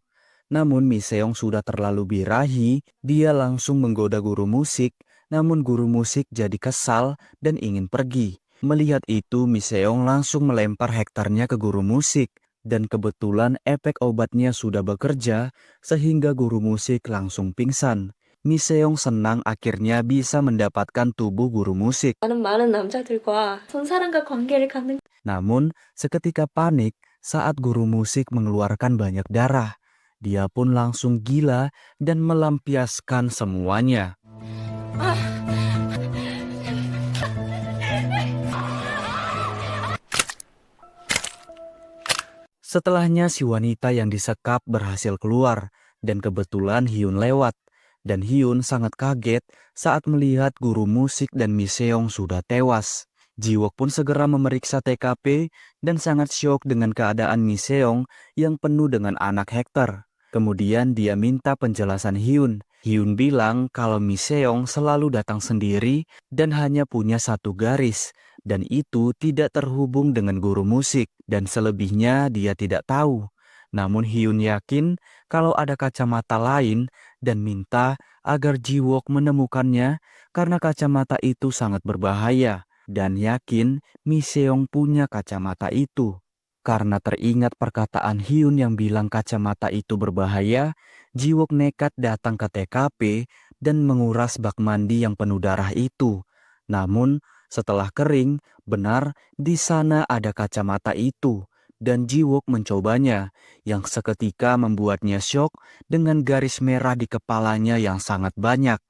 Namun Miseong sudah terlalu birahi, dia langsung menggoda guru musik. Namun guru musik jadi kesal dan ingin pergi. Melihat itu, Miseong langsung melempar hektarnya ke guru musik. Dan kebetulan efek obatnya sudah bekerja, sehingga guru musik langsung pingsan. Miseong senang akhirnya bisa mendapatkan tubuh guru musik. 많은 남자들과 손사람과 관계를 갖는 Namun, seketika panik saat guru musik mengeluarkan banyak darah. Dia pun langsung gila dan melampiaskan semuanya. Setelahnya si wanita yang disekap berhasil keluar dan kebetulan Hyun lewat. Dan Hyun sangat kaget saat melihat guru musik dan Miseong sudah tewas. Jiwok pun segera memeriksa TKP dan sangat syok dengan keadaan Miseong yang penuh dengan anak Hector. Kemudian dia minta penjelasan Hyun. Hyun bilang kalau Miseong selalu datang sendiri dan hanya punya satu garis. Dan itu tidak terhubung dengan guru musik. Dan selebihnya dia tidak tahu. Namun Hyun yakin kalau ada kacamata lain dan minta agar Jiwok menemukannya karena kacamata itu sangat berbahaya. Dan yakin Miseong punya kacamata itu. Karena teringat perkataan Hyun yang bilang kacamata itu berbahaya, Jiwok nekat datang ke TKP dan menguras bak mandi yang penuh darah itu. Namun setelah kering, benar di sana ada kacamata itu. Dan Jiwok mencobanya, yang seketika membuatnya syok dengan garis merah di kepalanya yang sangat banyak.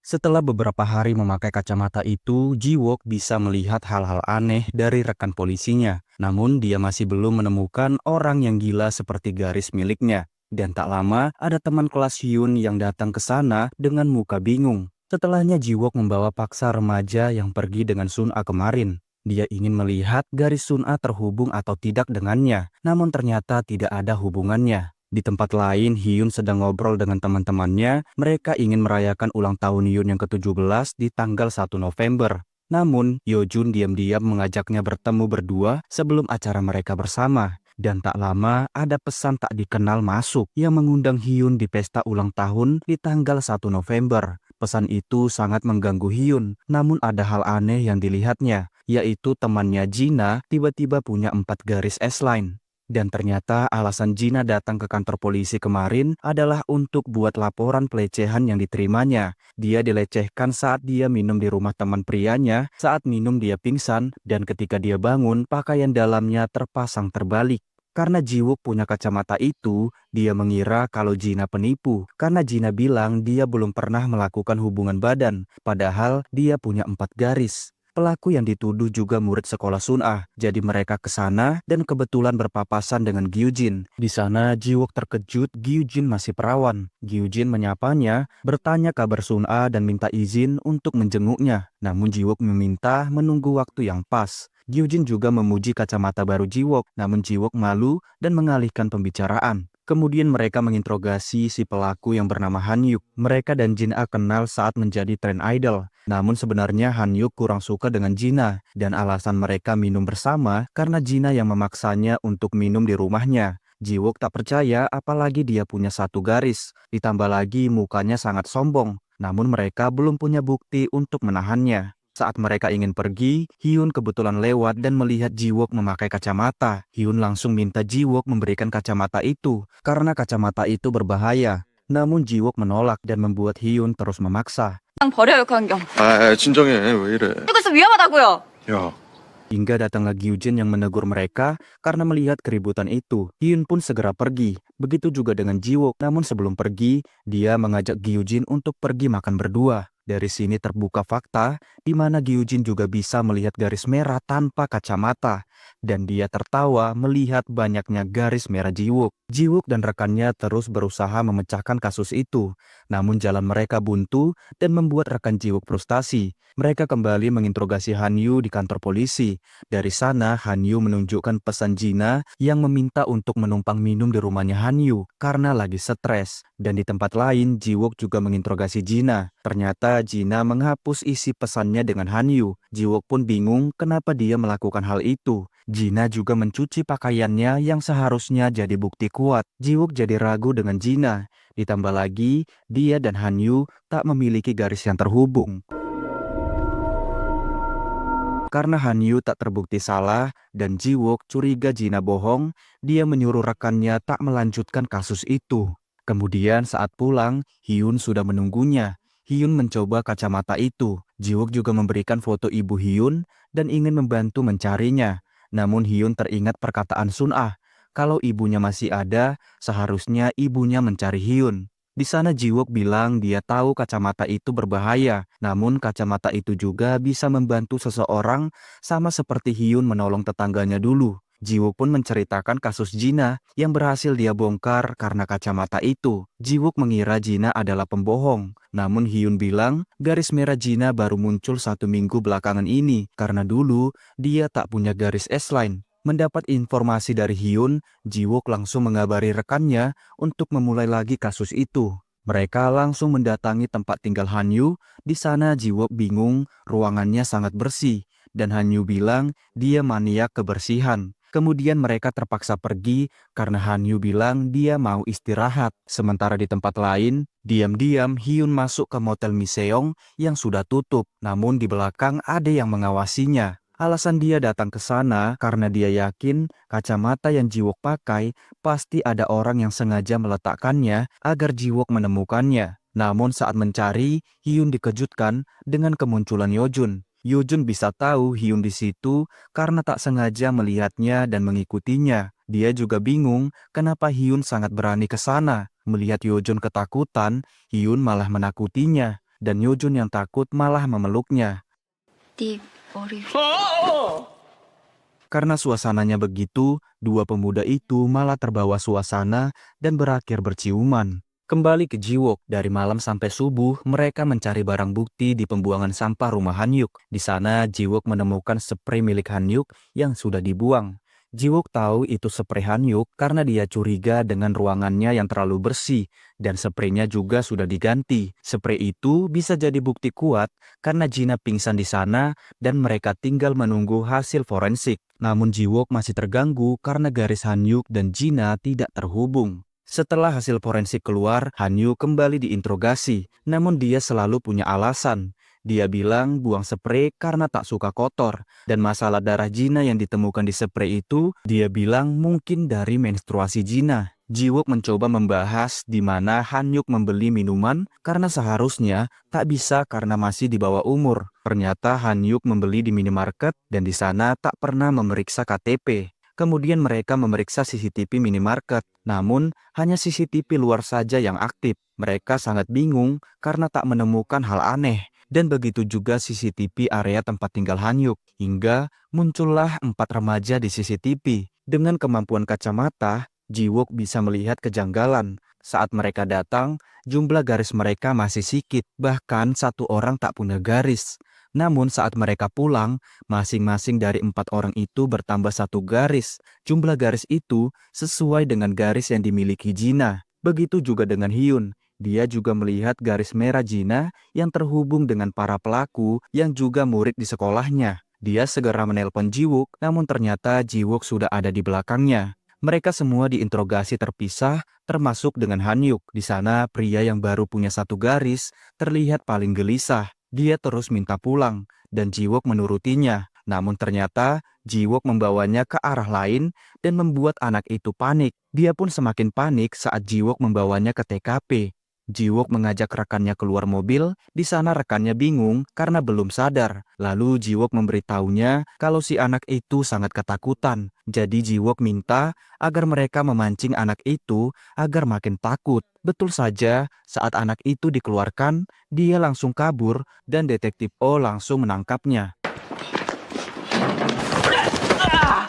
Setelah beberapa hari memakai kacamata itu, Jiwok bisa melihat hal-hal aneh dari rekan polisinya. Namun dia masih belum menemukan orang yang gila seperti garis miliknya. Dan tak lama ada teman kelas Hyun yang datang ke sana dengan muka bingung. Setelahnya Jiwok membawa paksa remaja yang pergi dengan Sun-a kemarin. Dia ingin melihat garis Sun-a terhubung atau tidak dengannya, namun ternyata tidak ada hubungannya. Di tempat lain, Hyun sedang ngobrol dengan teman-temannya. Mereka ingin merayakan ulang tahun Hyun yang ke-17 di tanggal 1 November. Namun, Yojun diam-diam mengajaknya bertemu berdua sebelum acara mereka bersama. Dan tak lama, ada pesan tak dikenal masuk yang mengundang Hyun di pesta ulang tahun di tanggal 1 November. Pesan itu sangat mengganggu Hyun, namun ada hal aneh yang dilihatnya, yaitu temannya Jina tiba-tiba punya 4 garis S-line. Dan ternyata alasan Jina datang ke kantor polisi kemarin adalah untuk buat laporan pelecehan yang diterimanya. Dia dilecehkan saat dia minum di rumah teman prianya, saat minum dia pingsan, dan ketika dia bangun, pakaian dalamnya terpasang terbalik. Karena Jiwook punya kacamata itu, dia mengira kalau Jina penipu. Karena Jina bilang dia belum pernah melakukan hubungan badan, padahal dia punya 4 garis. Pelaku yang dituduh juga murid sekolah Sun-a, jadi mereka ke sana dan kebetulan berpapasan dengan Gyujin. Di sana Jiwook terkejut Gyujin masih perawan. Gyujin menyapanya, bertanya kabar Sun-a dan minta izin untuk menjenguknya. Namun Jiwook meminta menunggu waktu yang pas. Gyujin juga memuji kacamata baru Jiwook, namun Jiwook malu dan mengalihkan pembicaraan. Kemudian mereka menginterogasi si pelaku yang bernama Hanyuk. Mereka dan Jin-a kenal saat menjadi tren idol. Namun sebenarnya Hanyuk kurang suka dengan Jina. Dan alasan mereka minum bersama karena Jina yang memaksanya untuk minum di rumahnya. Jiwook tak percaya apalagi dia punya 1 garis. Ditambah lagi mukanya sangat sombong. Namun mereka belum punya bukti untuk menahannya. Saat mereka ingin pergi, Hyun kebetulan lewat dan melihat Jiwook memakai kacamata. Hyun langsung minta Jiwook memberikan kacamata itu, karena kacamata itu berbahaya. Namun Jiwook menolak dan membuat Hyun terus memaksa. 버려요 그 안경. 진정해. 왜 이래? 이것은 위험하다고요. 야, Hingga datanglah Gyujin yang menegur mereka karena melihat keributan itu. Hyun pun segera pergi. Begitu juga dengan Jiwook. Namun sebelum pergi, dia mengajak Gyujin untuk pergi makan berdua. Dari sini terbuka fakta di mana Gyujin juga bisa melihat garis merah tanpa kacamata. Dan dia tertawa melihat banyaknya garis merah Jiwook. Jiwook dan rekannya terus berusaha memecahkan kasus itu. Namun jalan mereka buntu dan membuat rekan Jiwook frustasi. Mereka kembali menginterogasi Hanyu di kantor polisi. Dari sana Hanyu menunjukkan pesan Jina yang meminta untuk menumpang minum di rumahnya Hanyu karena lagi stres. Dan di tempat lain Jiwook juga menginterogasi Jina. Ternyata Jina menghapus isi pesannya dengan Hanyu. Jiwook pun bingung kenapa dia melakukan hal itu. Jina juga mencuci pakaiannya yang seharusnya jadi bukti kuat. Jiwook jadi ragu dengan Jina. Ditambah lagi, dia dan Hanyu tak memiliki garis yang terhubung. Karena Hanyu tak terbukti salah dan Jiwook curiga Jina bohong, dia menyuruh rekannya tak melanjutkan kasus itu. Kemudian saat pulang, Hyun sudah menunggunya. Hyun mencoba kacamata itu. Jiwook juga memberikan foto ibu Hyun dan ingin membantu mencarinya. Namun Hyun teringat perkataan Sun-ah. Kalau ibunya masih ada, seharusnya ibunya mencari Hyun. Di sana Jiwook bilang dia tahu kacamata itu berbahaya, namun kacamata itu juga bisa membantu seseorang sama seperti Hyun menolong tetangganya dulu. Jiwook pun menceritakan kasus Jina yang berhasil dia bongkar karena kacamata itu. Jiwook mengira Jina adalah pembohong, namun Hyun bilang garis merah Jina baru muncul 1 minggu belakangan ini karena dulu dia tak punya garis S-line. Mendapat informasi dari Hyun, Jiwook langsung mengabari rekannya untuk memulai lagi kasus itu. Mereka langsung mendatangi tempat tinggal Hanyu. Di sana Jiwook bingung, ruangannya sangat bersih. Dan Hanyu bilang dia maniak kebersihan. Kemudian mereka terpaksa pergi karena Hanyu bilang dia mau istirahat. Sementara di tempat lain, diam-diam Hyun masuk ke motel Miseong yang sudah tutup. Namun di belakang ada yang mengawasinya. Alasan dia datang ke sana karena dia yakin kacamata yang Jiwook pakai pasti ada orang yang sengaja meletakkannya agar Jiwook menemukannya. Namun saat mencari, Hyun dikejutkan dengan kemunculan Yojun. Yojun bisa tahu Hyun di situ karena tak sengaja melihatnya dan mengikutinya. Dia juga bingung kenapa Hyun sangat berani ke sana. Melihat Yojun ketakutan, Hyun malah menakutinya. Dan Yojun yang takut malah memeluknya. 네 머리 Karena suasananya begitu, dua pemuda itu malah terbawa suasana dan berakhir berciuman. Kembali ke Jiwook, dari malam sampai subuh, mereka mencari barang bukti di pembuangan sampah rumah Hanyuk. Di sana, Jiwook menemukan spray milik Hanyuk yang sudah dibuang. Jiwook tahu itu spray Hanyuk karena dia curiga dengan ruangannya yang terlalu bersih, dan spraynya juga sudah diganti. Spray itu bisa jadi bukti kuat karena Jina pingsan di sana dan mereka tinggal menunggu hasil forensik. Namun Jiwook masih terganggu karena garis Hanyuk dan Jina tidak terhubung. Setelah hasil forensik keluar, Hanyu kembali diinterogasi. Namun dia selalu punya alasan. Dia bilang buang spray karena tak suka kotor. Dan masalah darah Jina yang ditemukan di spray itu, dia bilang mungkin dari menstruasi Jina. Jiwook mencoba membahas di mana Hanyuk membeli minuman karena seharusnya tak bisa karena masih di bawah umur. Ternyata Hanyuk membeli di minimarket dan di sana tak pernah memeriksa KTP. Kemudian mereka memeriksa CCTV minimarket, namun hanya CCTV luar saja yang aktif. Mereka sangat bingung karena tak menemukan hal aneh. Dan begitu juga CCTV area tempat tinggal Hanyuk. Hingga muncullah 4 remaja di CCTV. Dengan kemampuan kacamata, Jiwook bisa melihat kejanggalan. Saat mereka datang, jumlah garis mereka masih sedikit. Bahkan 1 orang tak punya garis. Namun saat mereka pulang, masing-masing dari 4 orang itu bertambah 1 garis. Jumlah garis itu sesuai dengan garis yang dimiliki Jina. Begitu juga dengan Hyun. Dia juga melihat garis merah Jina yang terhubung dengan para pelaku yang juga murid di sekolahnya. Dia segera menelpon Jiwook, namun ternyata Jiwook sudah ada di belakangnya. Mereka semua diinterogasi terpisah, termasuk dengan Hanyuk. Di sana, pria yang baru punya 1 garis terlihat paling gelisah. Dia terus minta pulang, dan Jiwook menurutinya. Namun ternyata, Jiwook membawanya ke arah lain dan membuat anak itu panik. Dia pun semakin panik saat Jiwook membawanya ke TKP. Jiwook mengajak rekannya keluar mobil. Di sana rekannya bingung karena belum sadar. Lalu Jiwook memberitahunya kalau si anak itu sangat ketakutan. Jadi Jiwook minta agar mereka memancing anak itu agar makin takut. Betul saja, saat anak itu dikeluarkan, dia langsung kabur dan detektif O langsung menangkapnya.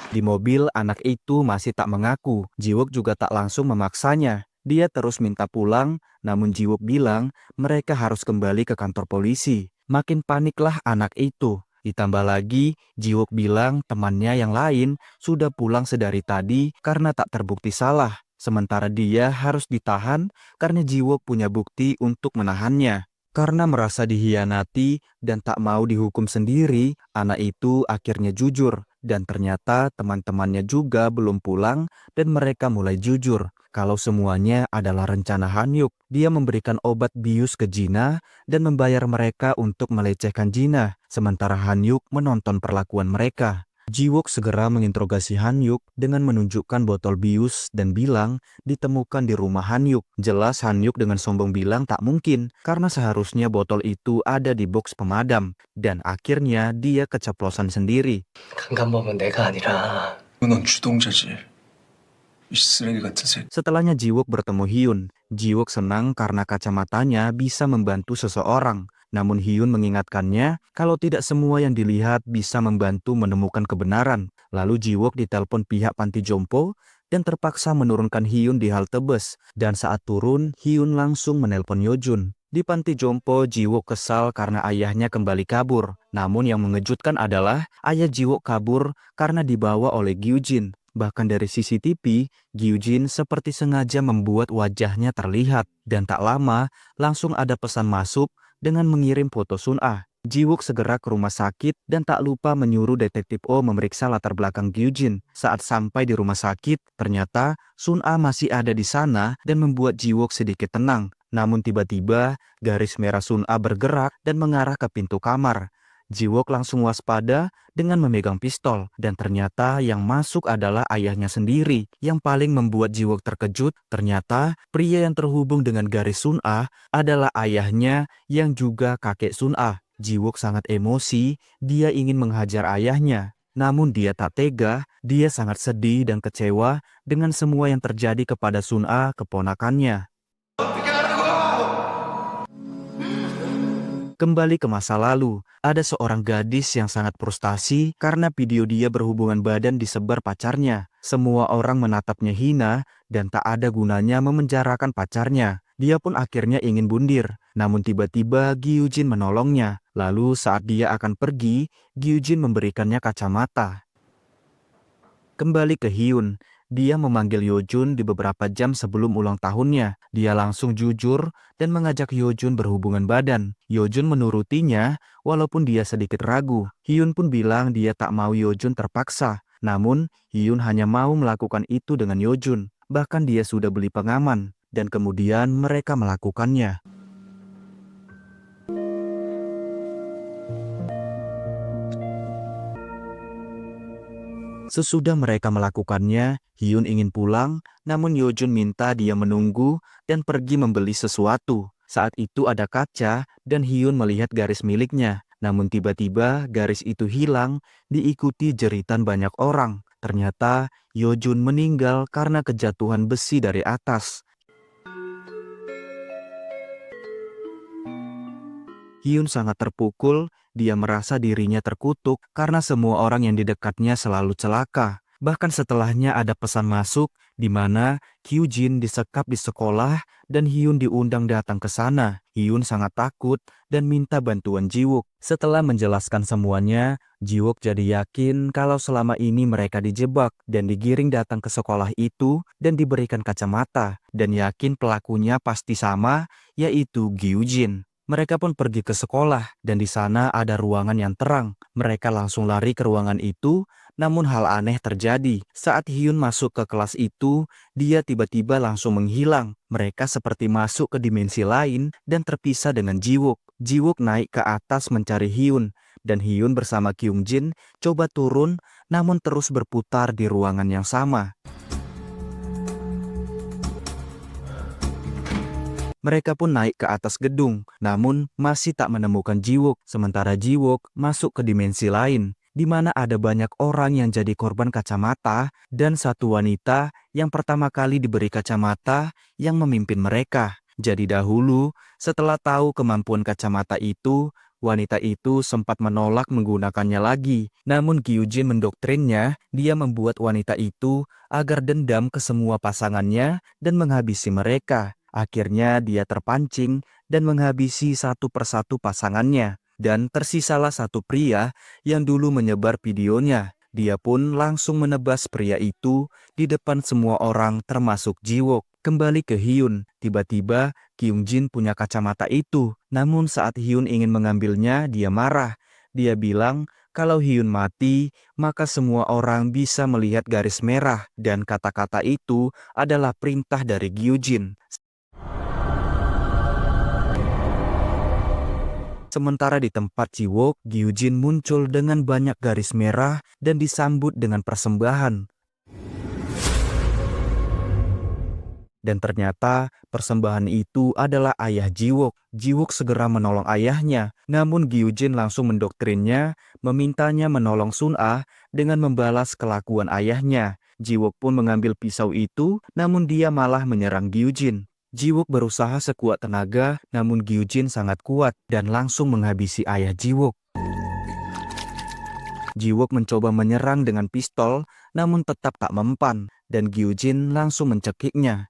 Di mobil, anak itu masih tak mengaku. Jiwook juga tak langsung memaksanya. Dia terus minta pulang, namun Jiwook bilang mereka harus kembali ke kantor polisi. Makin paniklah anak itu. Ditambah lagi, Jiwook bilang temannya yang lain sudah pulang sedari tadi karena tak terbukti salah. Sementara dia harus ditahan karena Jiwook punya bukti untuk menahannya. Karena merasa dihianati dan tak mau dihukum sendiri, anak itu akhirnya jujur. Dan ternyata teman-temannya juga belum pulang dan mereka mulai jujur kalau semuanya adalah rencana Hanyuk. Dia memberikan obat bius ke Jina dan membayar mereka untuk melecehkan Jina, sementara Hanyuk menonton perlakuan mereka. Jiwook segera menginterogasi Hanyuk dengan menunjukkan botol bius dan bilang ditemukan di rumah Hanyuk. Jelas Hanyuk dengan sombong bilang tak mungkin karena seharusnya botol itu ada di box pemadam. Dan akhirnya dia keceplosan sendiri. 강간범은 내가 아니라 넌 주동자지. 이 쓰레기 같은 새끼. Setelahnya Jiwook bertemu Hyun. Jiwook senang karena kacamatanya bisa membantu seseorang. Namun Hyun mengingatkannya kalau tidak semua yang dilihat bisa membantu menemukan kebenaran. Lalu Jiwook ditelepon pihak panti jompo dan terpaksa menurunkan Hyun di halte bus. Dan saat turun, Hyun langsung menelpon Yojun. Di panti jompo, Jiwook kesal karena ayahnya kembali kabur. Namun yang mengejutkan adalah ayah Jiwook kabur karena dibawa oleh Gyujin. Bahkan dari CCTV, Gyujin seperti sengaja membuat wajahnya terlihat. Dan tak lama, langsung ada pesan masuk dengan mengirim foto Sun-ah. Jiwook segera ke rumah sakit dan tak lupa menyuruh detektif O memeriksa latar belakang Gyujin. Saat sampai di rumah sakit, ternyata Sun-ah masih ada di sana dan membuat Jiwook sedikit tenang. Namun tiba-tiba, garis merah Sun-ah bergerak dan mengarah ke pintu kamar. Jiwook langsung waspada dengan memegang pistol, dan ternyata yang masuk adalah ayahnya sendiri. Yang paling membuat Jiwook terkejut, ternyata pria yang terhubung dengan garis Sun-ah adalah ayahnya yang juga kakek Sun-ah. Jiwook sangat emosi, dia ingin menghajar ayahnya. Namun dia tak tega, dia sangat sedih dan kecewa dengan semua yang terjadi kepada Sun-ah, keponakannya. Kembali ke masa lalu, ada seorang gadis yang sangat frustasi karena video dia berhubungan badan disebar pacarnya. Semua orang menatapnya hina dan tak ada gunanya memenjarakan pacarnya. Dia pun akhirnya ingin bundir, namun tiba-tiba Gyujin menolongnya. Lalu saat dia akan pergi, Gyujin memberikannya kacamata. Kembali ke Hyun. Dia memanggil Yojun di beberapa jam sebelum ulang tahunnya. Dia langsung jujur dan mengajak Yojun berhubungan badan. Yojun menurutinya walaupun dia sedikit ragu. Hyun pun bilang dia tak mau Yojun terpaksa. Namun Hyun hanya mau melakukan itu dengan Yojun. Bahkan dia sudah beli pengaman. Dan kemudian mereka melakukannya. Sesudah mereka melakukannya, Hyun ingin pulang, namun Yojun minta dia menunggu dan pergi membeli sesuatu. Saat itu ada kaca dan Hyun melihat garis miliknya. Namun tiba-tiba garis itu hilang, diikuti jeritan banyak orang. Ternyata Yojun meninggal karena kejatuhan besi dari atas. Hyun sangat terpukul, dia merasa dirinya terkutuk karena semua orang yang di dekatnya selalu celaka. Bahkan setelahnya ada pesan masuk di mana Kyujin disekap di sekolah dan Hyun diundang datang ke sana. Hyun sangat takut dan minta bantuan Jiwook. Setelah menjelaskan semuanya, Jiwook jadi yakin kalau selama ini mereka dijebak dan digiring datang ke sekolah itu dan diberikan kacamata. Dan yakin pelakunya pasti sama, yaitu Gyujin. Mereka pun pergi ke sekolah dan di sana ada ruangan yang terang. Mereka langsung lari ke ruangan itu, namun hal aneh terjadi. Saat Hyun masuk ke kelas itu, dia tiba-tiba langsung menghilang. Mereka seperti masuk ke dimensi lain dan terpisah dengan Jiwook. Jiwook naik ke atas mencari Hyun, dan Hyun bersama Kyungjin coba turun, namun terus berputar di ruangan yang sama. Mereka pun naik ke atas gedung, namun masih tak menemukan Jiwook. Sementara Jiwook masuk ke dimensi lain, di mana ada banyak orang yang jadi korban kacamata dan satu wanita yang pertama kali diberi kacamata yang memimpin mereka. Jadi dahulu, setelah tahu kemampuan kacamata itu, wanita itu sempat menolak menggunakannya lagi. Namun Gyujin mendoktrinnya, dia membuat wanita itu agar dendam ke semua pasangannya dan menghabisi mereka. Akhirnya dia terpancing dan menghabisi satu persatu pasangannya. Dan tersisalah satu pria yang dulu menyebar videonya. Dia pun langsung menebas pria itu di depan semua orang termasuk Jiwook. Kembali ke Hyun, tiba-tiba Kyungjin punya kacamata itu. Namun saat Hyun ingin mengambilnya, dia marah. Dia bilang kalau Hyun mati, maka semua orang bisa melihat garis merah. Dan kata-kata itu adalah perintah dari Gyujin. Sementara di tempat Jiwook, Gyujin muncul dengan banyak garis merah dan disambut dengan persembahan. Dan ternyata persembahan itu adalah ayah Jiwook. Jiwook segera menolong ayahnya, namun Gyujin langsung mendoktrinnya, memintanya menolong Sun-ah dengan membalas kelakuan ayahnya. Jiwook pun mengambil pisau itu, namun dia malah menyerang Gyujin. Jiwook berusaha sekuat tenaga, namun Gyujin sangat kuat dan langsung menghabisi ayah Jiwook. Jiwook mencoba menyerang dengan pistol, namun tetap tak mempan, dan Gyujin langsung mencekiknya.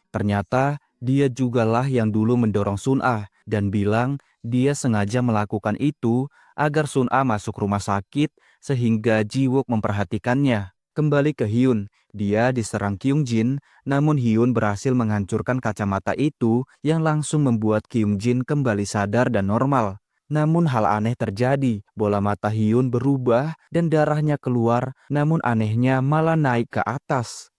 Ternyata dia jugalah yang dulu mendorong Sun-ah dan bilang dia sengaja melakukan itu agar Sun-ah masuk rumah sakit sehingga Jiwook memperhatikannya. Kembali ke Hyun, dia diserang Kyungjin, namun Hyun berhasil menghancurkan kacamata itu yang langsung membuat Kyungjin kembali sadar dan normal. Namun hal aneh terjadi, bola mata Hyun berubah dan darahnya keluar, namun anehnya malah naik ke atas.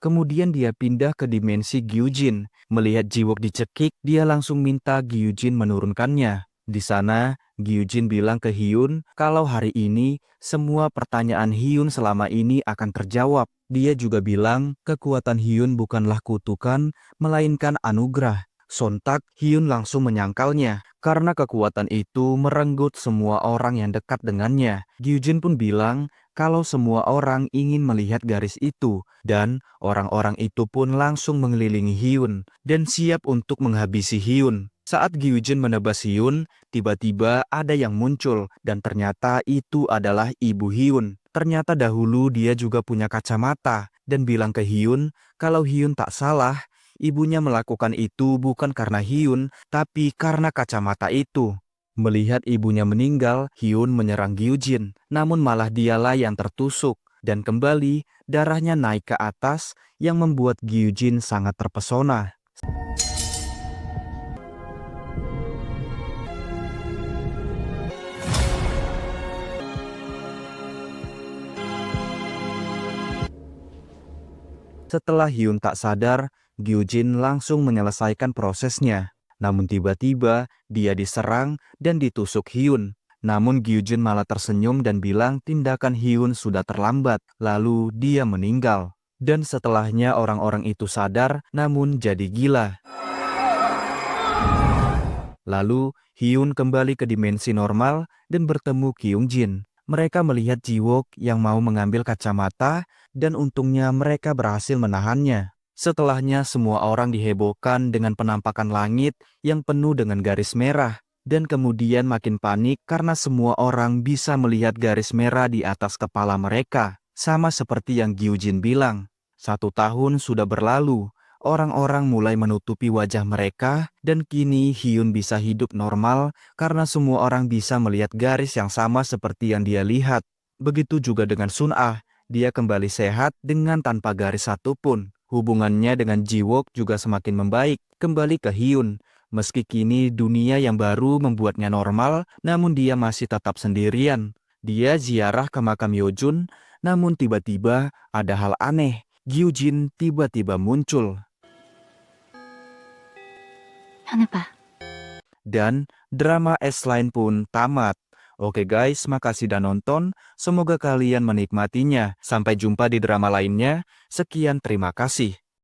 Kemudian dia pindah ke dimensi Gyujin. Melihat Jiwook dicekik, dia langsung minta Gyujin menurunkannya. Di sana, Gyujin bilang ke Hyun kalau hari ini semua pertanyaan Hyun selama ini akan terjawab. Dia juga bilang kekuatan Hyun bukanlah kutukan, melainkan anugerah. Sontak, Hyun langsung menyangkalnya karena kekuatan itu merenggut semua orang yang dekat dengannya. Gyujin pun bilang kalau semua orang ingin melihat garis itu, dan orang-orang itu pun langsung mengelilingi Hyun dan siap untuk menghabisi Hyun. Saat Gyujin menebas Hyun, tiba-tiba ada yang muncul dan ternyata itu adalah ibu Hyun. Ternyata dahulu dia juga punya kacamata dan bilang ke Hyun kalau Hyun tak salah, ibunya melakukan itu bukan karena Hyun, tapi karena kacamata itu. Melihat ibunya meninggal, Hyun menyerang Gyujin, namun malah dialah yang tertusuk. Dan kembali, darahnya naik ke atas yang membuat Gyujin sangat terpesona. Setelah Hyun tak sadar, Gyujin langsung menyelesaikan prosesnya. Namun tiba-tiba dia diserang dan ditusuk Hyun. Namun Gyujin malah tersenyum dan bilang tindakan Hyun sudah terlambat. Lalu dia meninggal. Dan setelahnya orang-orang itu sadar namun jadi gila. Lalu Hyun kembali ke dimensi normal dan bertemu Kyungjin. Mereka melihat Jiwook yang mau mengambil kacamata dan untungnya mereka berhasil menahannya. Setelahnya semua orang dihebohkan dengan penampakan langit yang penuh dengan garis merah. Dan kemudian makin panik karena semua orang bisa melihat garis merah di atas kepala mereka. Sama seperti yang Gyujin bilang. 1 tahun sudah berlalu, orang-orang mulai menutupi wajah mereka dan kini Hyun bisa hidup normal karena semua orang bisa melihat garis yang sama seperti yang dia lihat. Begitu juga dengan Sun-ah, dia kembali sehat dengan tanpa garis satupun. Hubungannya dengan Jiwook juga semakin membaik, kembali ke Hyun. Meski kini dunia yang baru membuatnya normal, namun dia masih tetap sendirian. Dia ziarah ke makam Yojun, namun tiba-tiba ada hal aneh. Gyujin tiba-tiba muncul. 현우봐. Dan drama S-Line pun tamat. Oke guys, makasih udah nonton. Semoga kalian menikmatinya. Sampai jumpa di drama lainnya. Sekian, terima kasih.